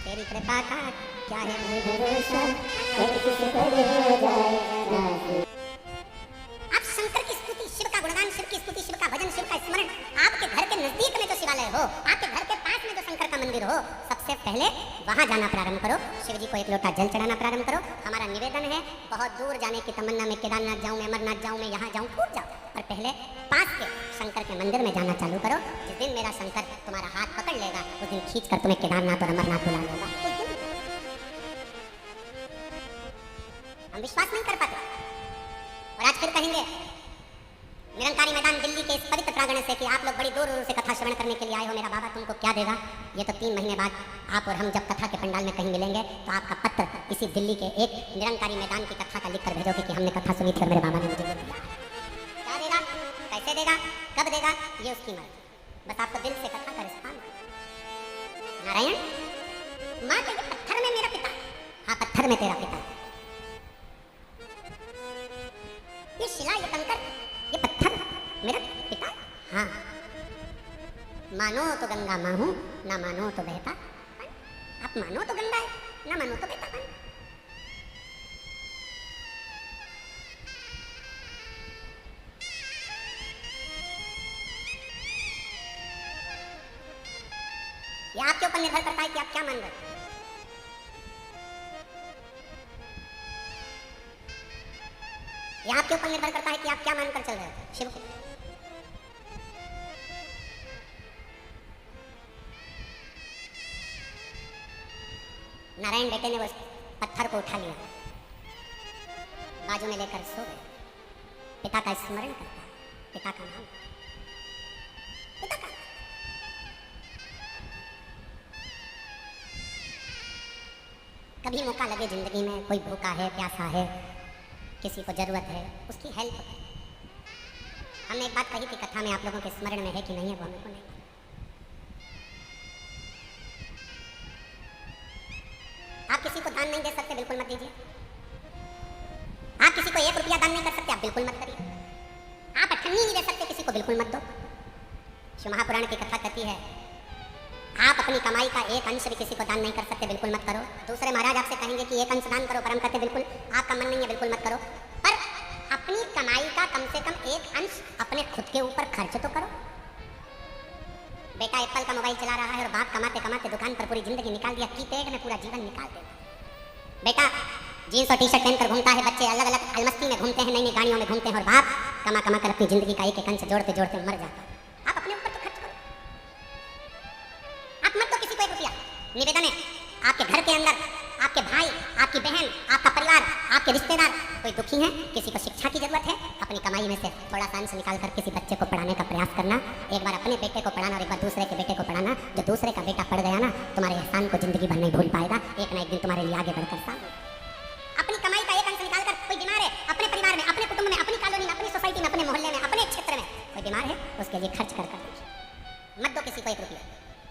[SPEAKER 3] तेरी कृपा का क्या है भरोसा, आप शंकर की स्तुति, शिव का गुणगान, शिव की स्तुति, शिव का भजन, शिव का स्मरण। आपके घर के नजदीक में जो शिवालय हो, आपके घर के पास में जो शंकर का मंदिर हो, सबसे पहले वहां जाना प्रारंभ करो। शिव जी को एक लोटा जल चढ़ाना प्रारंभ करो। हमारा निवेदन है, बहुत दूर जाने की तमन्ना में, केदारनाथ जाऊं मैं, अमरनाथ जाऊं मैं, यहाँ जाऊं, खूब जाओ, और पहले पास के शंकर के मंदिर में जाना चालू करो। जिस दिन मेरा शंकर तुम्हारा हाथ पकड़ लेगा उस दिन खींच कर तुम्हें केदारनाथ और अमरनाथ बुला लेगा। हम विश्वास नहीं कर पाते और आज फिर कहेंगे निरंकारी मैदान दिल्ली के इस पवित्र प्रांगण से कि आप लोग बड़ी दूर दूर से कथा श्रवण करने के लिए आए हो, मेरा बाबा तुमको क्या देगा? ये तो 3 महीने बाद आप और हम जब कथा के पंडाल में कहीं मिलेंगे तो आपका पत्र इसी दिल्ली के एक निरंकारी मैदान की कथा का लिख कर भेजोगे कि हमने कथा सुनी थी और मेरे बाबा ने मुझे ये दिया। क्या देगा, कैसे देगा, कब देगा, ये उसकी मर्जी। बस आपको दिल से कथा का रिस्पॉन्स। नारायण माँ के पत्थर में मेरा पिता, हाँ पत्थर में तेरा पिता, ये शिला, ये कंकर, ये पत्थर मेरा पिता, हाँ। मानो तो गंगा माँ हूं, ना मानो तो बहता। आप मानो तो गंगा है, ना मानो तो बहता। ये आपके ऊपर निर्भर करता है कि आप क्या मान रहे हो। यह आपके ऊपर निर्भर करता है कि आप क्या मानकर चल रहे हो शिव को। नारायण बेटे ने उस पत्थर को उठा लिया, बाजू में लेकर सो गए। पिता का स्मरण करता है, पिता का नाम, पिता का। कभी मौका लगे जिंदगी में, कोई भूखा है, प्यासा है, किसी को जरूरत है, उसकी हेल्प। हमने एक बात कही थी कथा में, आप लोगों के स्मरण में है कि नहीं है वो हमें को नहीं। आप किसी को दान नहीं दे सकते, बिल्कुल मत दीजिए। आप किसी को 1 रुपया दान नहीं कर सकते, आप बिल्कुल मत करिए। आप अठन्नी नहीं दे सकते किसी को, बिल्कुल मत दो। शिव महापुराण की कथा कहती है आप अपनी कमाई का 1 अंश भी किसी को दान नहीं कर सकते, बिल्कुल मत करो। दूसरे महाराज आपसे कहेंगे कि 1 अंश दान करो, पर हम कहते बिल्कुल आपका मन नहीं है, बिल्कुल मत करो। पर अपनी कमाई का कम से कम 1 अंश अपने खुद के ऊपर खर्च तो करो। बेटा एप्पल का मोबाइल चला रहा है और बाप कमाते कमाते दुकान पर पूरी जिंदगी निकाल दिया, कीपैड में पूरा जीवन निकाल देता। बेटा जीन्स और टी-शर्ट पहनकर घूमता है, बच्चे अलग अलग अलमस्ती में घूमते हैं, नई नई गाड़ियों में घूमते हैं, और बाप कमा कमा कर अपनी जिंदगी का 1 अंश जोड़ते जोड़ते मर जाता है। आप अपने ऊपर तो खर्च करो, आप मत दो किसी को 1 रुपया। निवेदन है आपके घर के अंदर आपके भाई, आपकी बहन, आपका परिवार, आपके रिश्तेदार कोई दुखी है, किसी को शिक्षा की जरूरत है, अपनी कमाई में से थोड़ा सा अंश निकाल कर किसी बच्चे को पढ़ाने का प्रयास करना। एक बार अपने बेटे को पढ़ाना और एक बार दूसरे के बेटे को पढ़ाना। जो दूसरे का बेटा पढ़ गया ना, तुम्हारे एहसान को जिंदगी भर नहीं भूल पाएगा, एक ना एक दिन तुम्हारे लिए आगे बढ़कर सामने। अपनी कमाई का 1 अंश निकाल कर, कोई बीमार है अपने परिवार में, अपने कुटुंब में, अपनी कॉलोनी में, अपनी सोसाइटी में, अपने मोहल्ले में, अपने क्षेत्र में कोई बीमार है, उसके लिए खर्च कर मत दो किसी को 1 रुपया।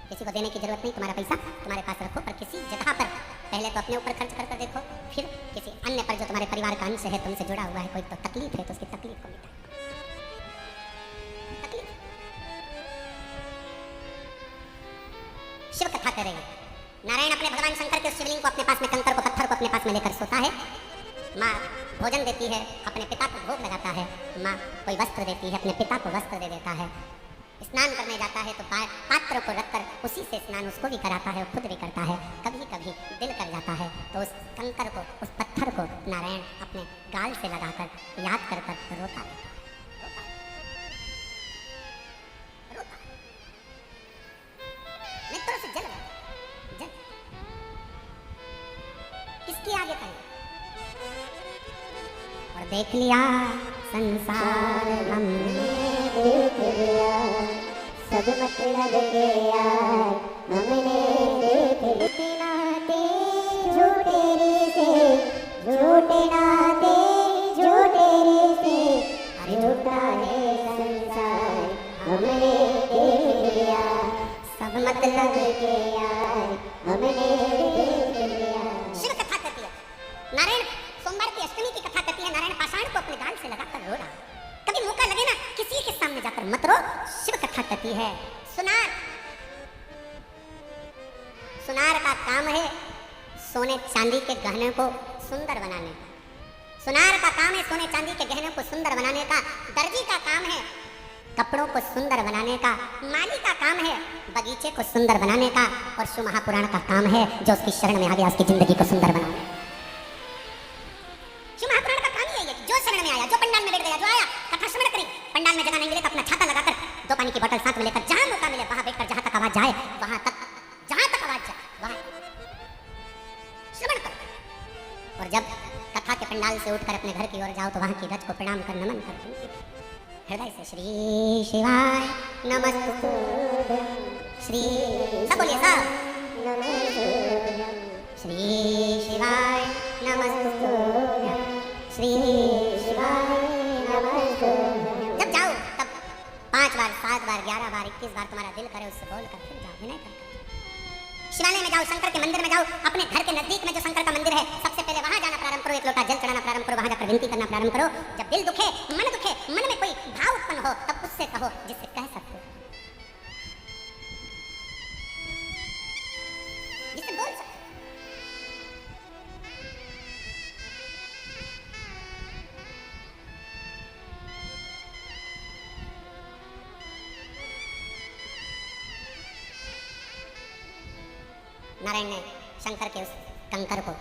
[SPEAKER 3] किसी को देने की जरूरत नहीं, तुम्हारा पैसा तुम्हारे पास रखो, पर किसी जगह पर पहले तो अपने ऊपर खर्च कर देखो, फिर किसी अन्य पर जो तुम्हारे परिवार का अंश है, तुमसे जुड़ा हुआ है, कोई तो तकलीफ है तो उसकी तकलीफ को मिटाओ। तकलीफ शिव कथा करेंगे। नारायण अपने भगवान शंकर के शिवलिंग को अपने पास में, कंकर को, पत्थर को अपने पास में लेकर सोता है। माँ भोजन देती है, अपने पिता को भोग लगाता है। माँ कोई वस्त्र देती है, अपने पिता को वस्त्र दे देता है। स्नान करने जाता है तो पात्र को रखकर उसी से स्नान उसको भी कराता है और खुद भी करता है। कभी कभी दिल कर जाता है तो उस कंकर को, उस पत्थर को नारायण अपने गाल से लगाकर याद कर कर रोता है। नेत्रों से जल जल किसके आगे कहीं। और देख लिया संसार हमने, देख लिया सब मतलब गया हमने, देख नाते झूठे से, झूठे नाते झूठे से, झूठा है संसार हमने देख लिया, सब मतलब गया हमने देख लिया। शिव कथा कहती है नारायण, सोमवार की अष्टमी की कथा कहती है नारायण पाषाण को अपने गाल से लगाकर रो रहा। कभी मौका लगे ना किसी के सामने जाकर मत रो। शिव कथा कहती है सुनार, सुनार का काम है सोने चांदी के गहने को सुंदर बनाने का। सुनार का काम है सोने चांदी के गहने को सुंदर बनाने का। दर्जी का काम है कपड़ों को सुंदर बनाने का। माली का काम है बगीचे को सुंदर बनाने का। और शिव महापुराण का काम है जो उसकी शरण में आ गया उसकी जिंदगी को सुंदर बनाने का। शिव महापुराण का काम ही है जो शरण में आया, जो पंडाल में बैठ गया, जो आया कथा श्रवण करी, पंडाल में जगह नहीं मिले तो अपना छाता लगाकर 2 पानी की बोतल साथ में लेकर जहां मौका मिले वहां बैठकर जहां तक आवाज जाए वहां तक, जहां तक आवाज जाए वहां श्रवण करो। और जब कथा के पंडाल से उठकर अपने घर की ओर जाओ तो वहां की रज को प्रणाम कर नमन कर हृदय से श्री शिवाय नमस्तु श्री सब बोलिए सब श्री शिवाय नमस्तु श्री शिवाय नमस्तु। जब जाओ तब 5 बार 7 बार 11 बार 21 बार तुम्हारा दिल करे उससे बोल कर फिर जाओ, विनय कर। शिवालय में जाओ, शंकर के मंदिर में जाओ, अपने घर के नजदीक में जो शंकर का मंदिर है सबसे पहले वहां जाना प्रारंभ करो, एक लोटा जल चढ़ाना प्रारंभ करो, वहां जाकर विनती करना प्रारंभ करो। जब दिल दुखे, मन में कोई भाव उत्पन्न हो तब उससे कहो जिससे कह सकते हो, जिससे बोल सकते। नारायण ने शंकर के उस कंकर को,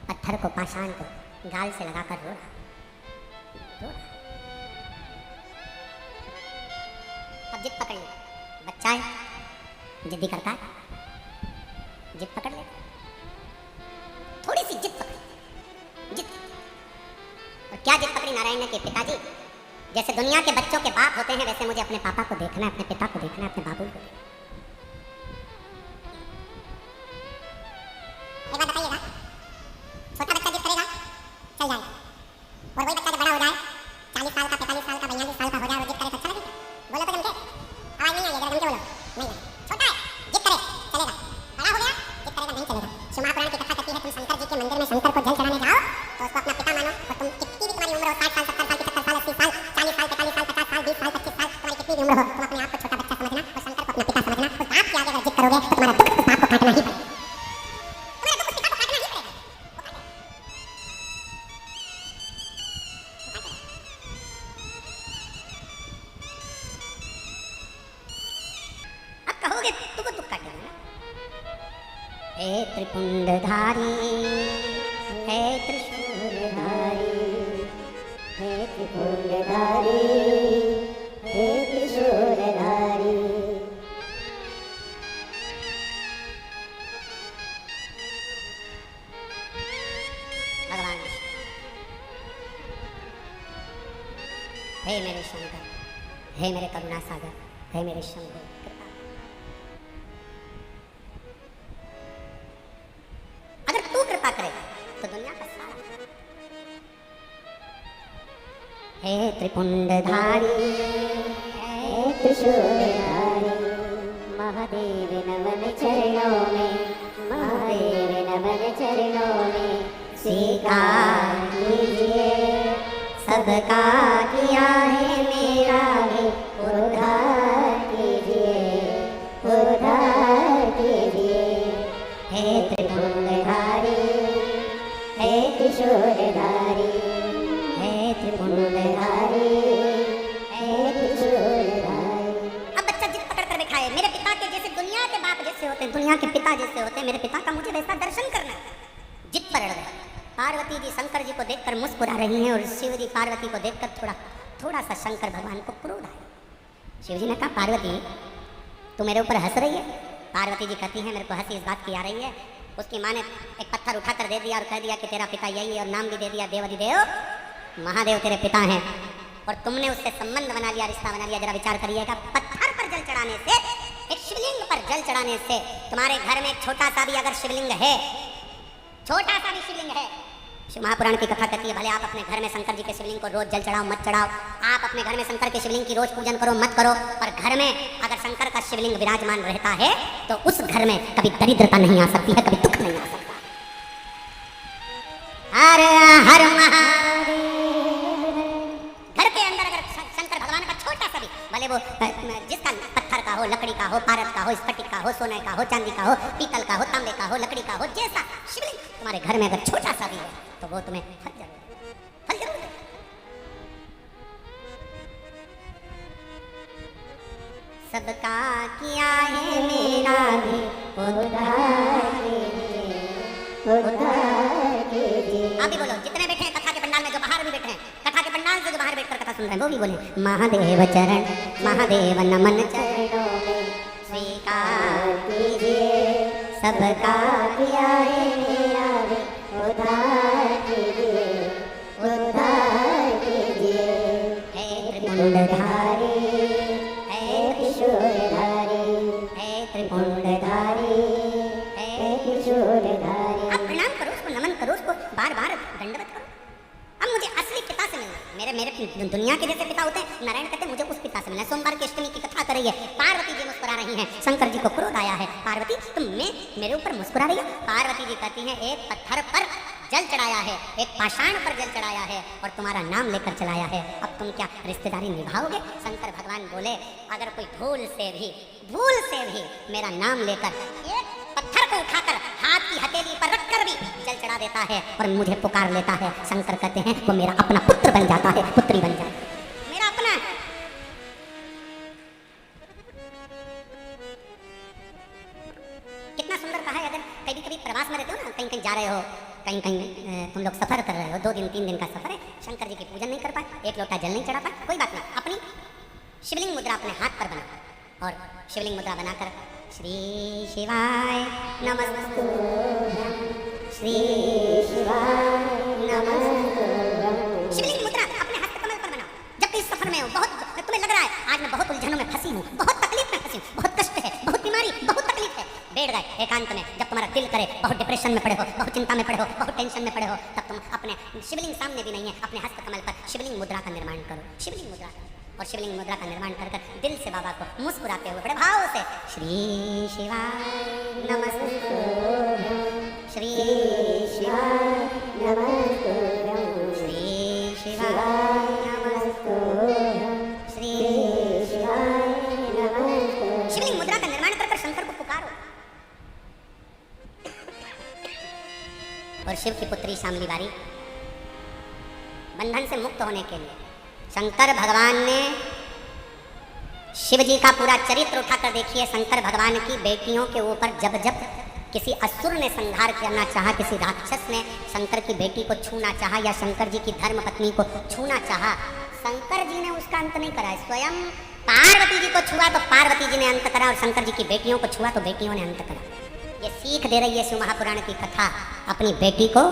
[SPEAKER 3] पत्थर को, पाषाण को गाल से लगाकर रो रहा। अब जिद पकड़ ले, बच्चा है जिद्दी करता है, जिद पकड़ ले, थोड़ी सी जिद पकड़, जिद। और क्या जिद पकड़ी नारायण ने कि पिताजी जैसे दुनिया के बच्चों के बाप होते हैं वैसे मुझे अपने पापा को देखना है, अपने पिता को देखना है, अपने बाबू को। एक बात बताइएगा, छोटा बच्चा जिद करेगा चल जाएगा, और वही बच्चा जब बड़ा हो जाए 40 साल का, 45 साल का, 42 साल का हो जाए और जिद करे तो अच्छा लगेगा? बोलो तो जम के, आवाज नहीं आई, जरा जम के बोलो। नहीं है, छोटा है जिद करे चलेगा, बड़ा हो गया जिद करेगा नहीं चलेगा। शिव महापुराण की कथा कहती है तुम शंकर जी के मंदिर में शंकर को जल चढ़ाने जाओ तो उसको अपना पिता मानो, और तुम कितनी भी तुम्हारी उम्र हो, 60 साल, 70 साल, 75 साल, 80 साल, 40 साल, 45 साल, 50 साल, 20 साल, 25 साल, तुम्हारी कितनी भी उम्र हो, तुम अपने आप को छोटा बच्चा समझना और शंकर को अपना पिता समझना। उस बाप के आगे अगर जिद करोगे तो तुम्हारा दुख उस बाप को काटना ही पड़ेगा। तो वो दुख काटेगा ना। हे त्रिपुंडधारी, हे त्रिशूलधारी, हे त्रिपुंडधारी, हे त्रिशूलधारी। भगवान हे मेरे शंकर, हे मेरे करुणा सागर, हे मेरे शंभु, कृपा करेगा तो दुनिया का सारा। हे त्रिपुंडधारी, हे त्रिशूलधारी, महादेव नमन चरणों में, महादेव नमन चरणों में, स्वीकार कीजिए सबका किया है मेरा भी उद्धार कीजिए, उद्धार कीजिए। हे त्रिपुंडधारी, हे त्रिशूलधारी, हे त्रिपुंडधारी, हे त्रिशूलधारी। अब बच्चा जिद पकड़ कर दिखाए, मेरे पिता के जैसे दुनिया के बाप जैसे होते, दुनिया के पिता जैसे होते, मेरे पिता का मुझे वैसा दर्शन करना है। जिद पर अड़ गए। पार्वती जी शंकर जी को देखकर मुस्कुरा रही हैं और शिव जी पार्वती को देखकर थोड़ा सा शंकर भगवान को क्रोध आया। शिव जी ने कहा पार्वती तू मेरे ऊपर हंस रही है? पार्वती जी कहती हैं मेरे को हंसी इस बात की आ रही है, उसकी माँ ने एक पत्थर उठाकर दे दिया और कह दिया कि तेरा पिता यही है और नाम भी दे दिया देवाधिदेव, महादेव तेरे पिता हैं, और तुमने उससे संबंध बना लिया, रिश्ता बना लिया। जरा विचार करिएगा, पत्थर पर जल चढ़ाने से, एक शिवलिंग पर जल चढ़ाने से, तुम्हारे घर में एक छोटा सा भी अगर शिवलिंग है, छोटा सा भी शिवलिंग है, शिव महापुराण की कथा कहती है भले आप अपने घर में शंकर जी के शिवलिंग को रोज जल चढ़ाओ मत चढ़ाओ, आप अपने घर में शंकर के शिवलिंग की रोज पूजन करो मत करो, पर घर में अगर शंकर का शिवलिंग विराजमान रहता है तो उस घर में कभी दरिद्रता नहीं आ सकती है, कभी दुख नहीं आ सकता। हर हर महादेव। घर के अंदर अगर शंकर भगवान का छोटा सा भी, भले वो जिसका पत्थर का हो, लकड़ी का हो, पारद का हो, स्फटिक का हो, सोने का हो, चांदी का हो, पीतल का हो, तांबे का हो, लकड़ी का हो, जैसा शिवलिंग तुम्हारे घर में अगर छोटा सा भी है तो वो तुम्हें फल जरूर देगा। सबका किया है मेरा भी उद्धार कीजिए, उद्धार कीजिए। आप भी बोलो, जितने बैठे हैं कथा के पंडाल में, जो बाहर भी बैठे हैं कथा के पंडाल से, जो बाहर बैठकर कथा सुन रहे हैं वो भी बोले महादेव चरण, महादेव नमन चरणों में स्वीकार कीजिए सबका किया है मेरा भी उद्धार कीजिए, उद्धार कीजिए। हे त्रिपुंडधारी, त्रिपुंडधारी हे त्रिशूलधारी। आप प्रणाम करो उसको, नमन करो उसको, बार बार दंडवत करो। अब मुझे असली पिता से मिलना, मेरे दुनिया के जैसे पिता होते हैं, नारायण कहते हैं मुझे उस पिता से मिलना। सोमवार की अष्टमी की कथा कर रही है, पार्वती जी मुस्कुरा रही हैं, शंकर जी को क्रोध आया है, पार्वती तुम मेरे ऊपर मुस्कुरा रही हो। पार्वती जी कहती हैं एक पत्थर पर जल चढ़ाया है, एक पाषाण पर जल चढ़ाया है और तुम्हारा नाम लेकर चलाया है, अब तुम क्या रिश्तेदारी निभाओगे? शंकर भगवान बोले अगर कोई भूल से भी मेरा नाम लेकर एक पत्थर को उठाकर हाथ की हथेली पर रखकर भी जल चढ़ा देता है और मुझे पुकार लेता है, शंकर कहते हैं वो मेरा अपना पुत्र बन जाता है, पुत्री बन जाता है, मेरा अपना है। कितना सुंदर कहा है। अगर कभी प्रवास में रहते हो ना, कहीं जा रहे हो, कहीं तुम लोग सफर कर रहे हो, 2 दिन 3 दिन का सफर है, शंकर जी की पूजन नहीं कर पाए, एक लोटा जल नहीं चढ़ा पाए, कोई बात नहीं, अपनी शिवलिंग मुद्रा अपने हाथ पर बना और शिवलिंग मुद्रा बनाकर श्री शिवाय नमस्तुभ्यं, श्री शिवाय नमस्तुभ्यं। शिवलिंग मुद्रा अपने हस्त कमल पर बनाओ। जब कहीं सफर में हो, बहुत तुम्हें लग रहा है आज मैं बहुत उलझनों में फंसी हूँ, बहुत तकलीफ में फंसी हूँ, बहुत कष्ट है, बहुत बीमारी, बहुत तकलीफ है, बैठ गए एकांत में, जब तुम्हारा दिल करे, बहुत डिप्रेशन में पड़े हो, बहुत चिंता में पड़े हो, बहुत टेंशन में पड़े हो, तब तुम अपने शिवलिंग सामने भी नहीं है, अपने हस्त कमल पर शिवलिंग मुद्रा का निर्माण करो, शिवलिंग मुद्रा, और शिवलिंग मुद्रा का निर्माण कर दिल से बाबा को मुस्कुराते हुए बड़े भाव से श्री शिवाय नमस्तुभ्यं, श्री शिवाय नमस्तुभ्यं, श्री शिवाय नमस्तुभ्यं, श्री शिवाय नमस्तुभ्यं। शिवलिंग मुद्रा का निर्माण कर शंकर को पुकारो। और शिव की पुत्री शामली बारी बंधन से मुक्त होने के लिए शंकर भगवान ने शिव जी का पूरा चरित्र उठाकर देखिए। शंकर भगवान की बेटियों के ऊपर जब जब किसी असुर ने संहार करना चाहा, किसी राक्षस ने शंकर की बेटी को छूना चाहा या शंकर जी की धर्म पत्नी को छूना चाहा, शंकर जी ने उसका अंत नहीं करा। स्वयं पार्वती जी को छुआ तो पार्वती जी ने अंत करा, और शंकर जी की बेटियों को छुआ तो बेटियों ने अंत करा। ये सीख दे रही है शिव महापुराण की कथा। अपनी बेटी को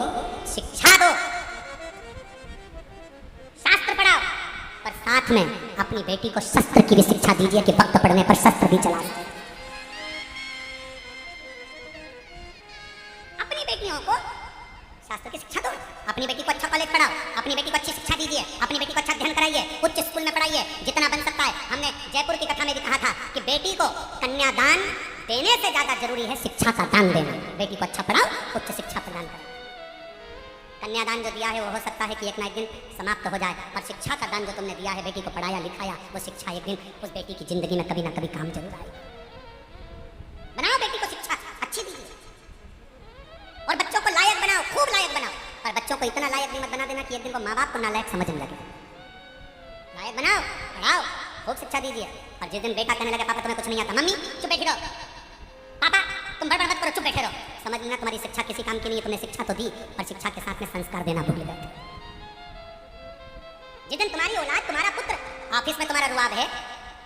[SPEAKER 3] शिक्षा दो, शास्त्र पढ़ाओ, पर साथ में अपनी बेटी को शस्त्र की भी शिक्षा दीजिए कि वक्त पड़ने पर शस्त्र भी चला सके। अपनी बेटियों को शास्त्र की शिक्षा दो, अपनी बेटी को अच्छा कॉलेज पढ़ाओ, अपनी बेटी को अच्छी शिक्षा दीजिए, अपनी बेटी को अच्छा अध्ययन कराइए, उच्च स्कूल में पढ़ाइए, जितना बन सकता है। हमने जयपुर की कथा में भी कहा था कि बेटी को कन्यादान देने से ज्यादा जरूरी है शिक्षा का दान देना। बेटी को अच्छा पढ़ाओ, उच्च शिक्षा प्रदान करो। कन्यादान जो दिया है वो हो सकता है कि एक ना एक दिन समाप्त हो जाए, और शिक्षा का दान जो तुमने दिया है, बेटी को पढ़ाया लिखाया, वो शिक्षा एक दिन उस बेटी की जिंदगी में कभी ना कभी काम जरूर आएगी। बनाओ बेटी को शिक्षा अच्छी दीजिए, और बच्चों को लायक बनाओ, खूब लायक बनाओ। पर बच्चों को इतना लायक भी मत बना देना कि एक दिन वो माँ बाप को नालायक समझने लगे। लायक बनाओ, पढ़ाओ, खूब शिक्षा दीजिए। और जिस दिन बेटा कहने लगे पापा तुम्हें कुछ नहीं आता, मम्मी चुप बैठी रहो, पापा तुम बड़बड़ मत करो, चुप बैठे रहो, समझ लेना तुम्हारी शिक्षा किसी काम की नहीं है। तुमने शिक्षा तो दी, पर शिक्षा के साथ में संस्कार देना भूल गए। जिस दिन तुम्हारी औलाद, तुम्हारा पुत्र ऑफिस में तुम्हारा रुआब है,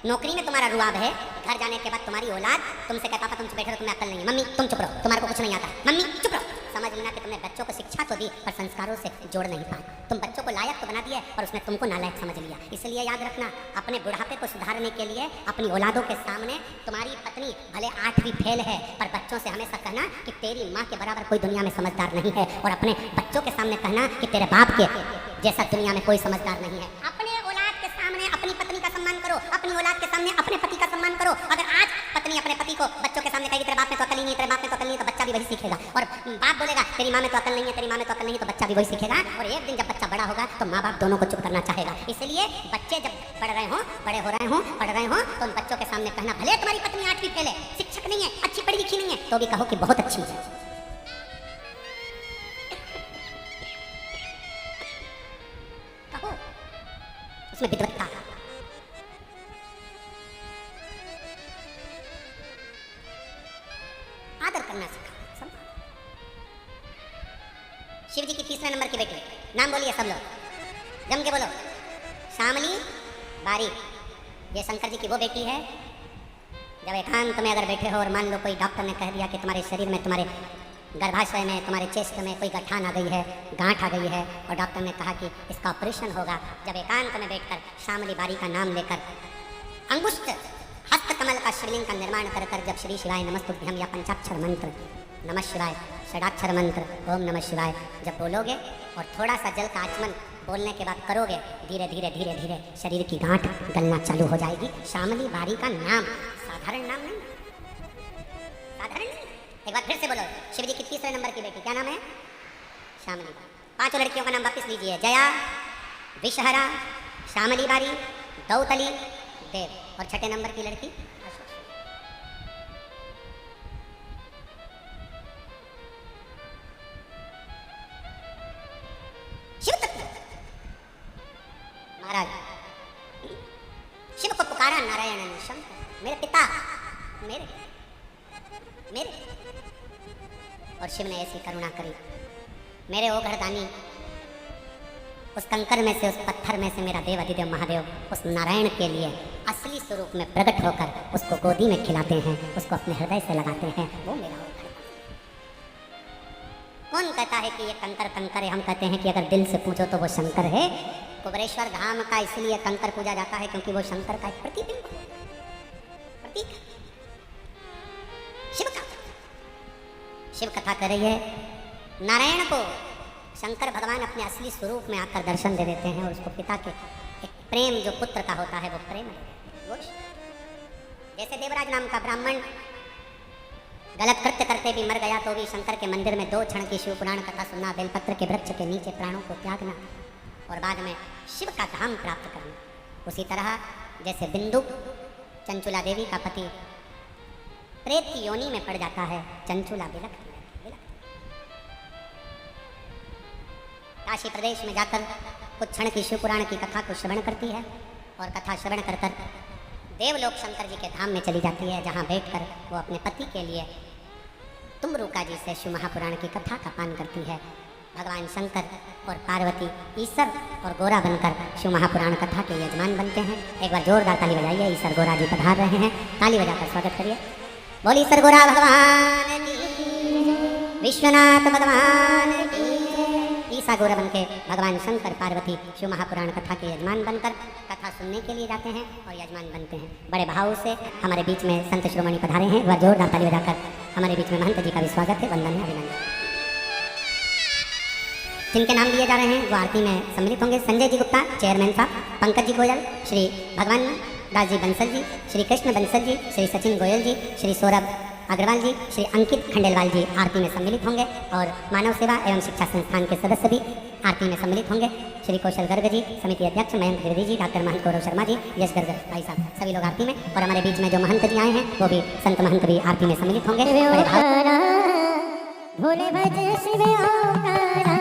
[SPEAKER 3] नौकरी में तुम्हारा रुआब है, घर जाने के बाद तुम्हारी औलाद तुमसे कहता पापा तुम चुप बैठे रहो, तुम्हें अक्ल नहीं है, मम्मी तुम चुप रहो, तुम्हारे को कुछ नहीं आता, मम्मी चुप रहो, समझ लेना कि तुमने बच्चों को शिक्षा तो दी पर संस्कारों से जोड़ नहीं पाए। तुम बच्चों को लायक तो बना दिए और उसने तुमको नालायक समझ लिया। इसलिए याद रखना, अपने बुढ़ापे को सुधारने के लिए अपनी औलादों के सामने तुम्हारी पत्नी भले 8वीं फेल है, पर बच्चों से हमेशा कहना कि तेरी माँ के बराबर कोई दुनिया में समझदार नहीं है, और अपने बच्चों के सामने कहना कि तेरे बाप के जैसा दुनिया में कोई समझदार नहीं है। अपने औलाद के सामने अपनी पत्नी का सम्मान करो, अपनी औलाद के सामने अपने पति का सम्मान करो। अगर आज पत्नी अपने पति को बच्चों के सामने कहेगी तेरे बाप में तो अकल नहीं है, तेरे बाप में तो अकल नहीं है, तो बच्चा भी वही सीखेगा। और बाप बोलेगा तेरी माँ में तो अकल नहीं है, तेरी माँ में तो अकल नहीं है, तो बच्चा भी वही सीखेगा। और एक दिन जब बच्चा बड़ा होगा तो माँ बाप दोनों को चुप करना चाहेगा। इसलिए बच्चे जब बढ़ रहे हों, बड़े हो रहे हों, पढ़ रहे हों, तो उन बच्चों के सामने कहना, भले तुम्हारी पत्नी 8वीं फेल है, शिक्षक नहीं है, अच्छी पढ़ी लिखी नहीं है, तो भी कहो कि बहुत अच्छी है। कहो उसमें विद्वत्ता, आदर करना सीखा। शिव जी की 3रे नंबर की बेटी, नाम बोलिए सब लोग, जम के बोलो, शामली बारी। ये शंकर जी की वो बेटी है, जब एकांत में अगर बैठे हो और मान लो कोई डॉक्टर ने कह दिया कि तुम्हारे शरीर में, तुम्हारे गर्भाशय में, तुम्हारे चेस्ट में कोई गठान आ गई है, गांठ आ गई है, और डॉक्टर ने कहा कि इसका ऑपरेशन होगा, जब एकांत में बैठकर शामली बारी का नाम लेकर अंगुष्ठ हस्त कमल का शिवलिंग का निर्माण कर कर जब श्री शिवाय नमस्तुभ्यम या पंचाक्षर मंत्र नमः शिवाय षडाक्षर मंत्र ओम नमः शिवाय जब बोलोगे और थोड़ा सा जल का आचमन बोलने के बाद करोगे, धीरे धीरे धीरे धीरे शरीर की गांठ गलना चालू हो जाएगी। शामली बारी का नाम साधारण नाम नहीं, साधारण नहीं। एक बार फिर से बोलो, शिव जी की तीसरे नंबर की बेटी क्या नाम है? शामली बारी। पांचों लड़कियों का नाम वापिस लीजिए, जया, विषहरा, शामली बारी, दौतली, देव। और छठे नंबर की लड़की शिव तत्व। महाराज शिव को पुकारा नारायण ने शंकर, मेरे पिता, मेरे और शिव ने ऐसी करुणा करी, मेरे ओ घरदानी, उस कंकर में से, उस पत्थर में से मेरा देव अधिदेव महादेव उस नारायण के लिए असली स्वरूप में प्रकट होकर उसको गोदी में खिलाते हैं, उसको अपने हृदय से लगाते हैं। वो मेरा ओ घरदानी। कौन कहता है कि ये कंकर कंकर है? हम कहते हैं कि अगर दिल से पूछो तो वो शंकर है। कुबरेश्वर धाम का इसलिए कंकर पूजा जाता है क्योंकि वो शंकर का एक प्रतिबिंब, प्रतीक। शिव का शिव कथा कर रही है, नारायण को शंकर भगवान अपने असली स्वरूप में आकर दर्शन दे देते हैं और उसको पिता के एक प्रेम जो पुत्र का होता है वो प्रेम है। जैसे देवराज नाम का ब्राह्मण गलत कृत्य करते भी मर गया तो भी शंकर के मंदिर में 2 क्षण की शिव पुराण कथा सुनना, बेलपत्र के वृक्ष के नीचे प्राणों को त्यागना और बाद में शिव का धाम प्राप्त करना। उसी तरह जैसे बिंदु चंचुला देवी का पति प्रेत की योनि में पड़ जाता है, चंचुला बिलखती है। काशी प्रदेश में जाकर कुछ क्षण की शिव पुराण की कथा को श्रवण करती है और कथा श्रवण कर कर देवलोक शंकर जी के धाम में चली जाती है, जहाँ बैठकर वो अपने पति के लिए तुमरुका जी से शिव महापुराण की कथा का पान करती है। भगवान शंकर और पार्वती ईसर और गोरा बनकर शिव महापुराण कथा के यजमान बनते हैं। एक बार जोरदार ताली बजाइए, ईसर गोरा जी पधार रहे हैं, ताली बजाकर स्वागत करिए। बोल ईसर गोरा भगवान की, विश्वनाथ भगवान की। ईसा गोरा बन के भगवान शंकर पार्वती शिव महापुराण कथा के यजमान बनकर कथा सुनने के लिए जाते हैं और यजमान बनते हैं। बड़े भाव से हमारे बीच में संत शिरोमणि पधारे हैं, एक बार जोरदार ताली बजाकर हमारे बीच में महंत जी का भी स्वागत है, वंदन है, अभिनंदन। जिनके नाम लिए जा रहे हैं वो आरती में सम्मिलित होंगे। संजय जी गुप्ता चेयरमैन साहब, पंकज जी गोयल, श्री भगवान दास जी बंसल जी, श्री कृष्ण बंसल जी, श्री सचिन गोयल जी, श्री सौरभ अग्रवाल जी, श्री अंकित खंडेलवाल जी आरती में सम्मिलित होंगे और मानव सेवा एवं शिक्षा संस्थान के सदस्य भी आरती में सम्मिलित होंगे। श्री कौशल गर्ग जी, समिति अध्यक्ष मयंक त्रिवेदी जी, डॉक्टर महंत गौरव शर्मा जी, यश गर्ग भाई साहब, सभी लोग आरती में। और हमारे बीच में जो महंत जी आए हैं वो भी संत महंत भी आरती में सम्मिलित होंगे।
[SPEAKER 4] भोले भज शिव ओंकारा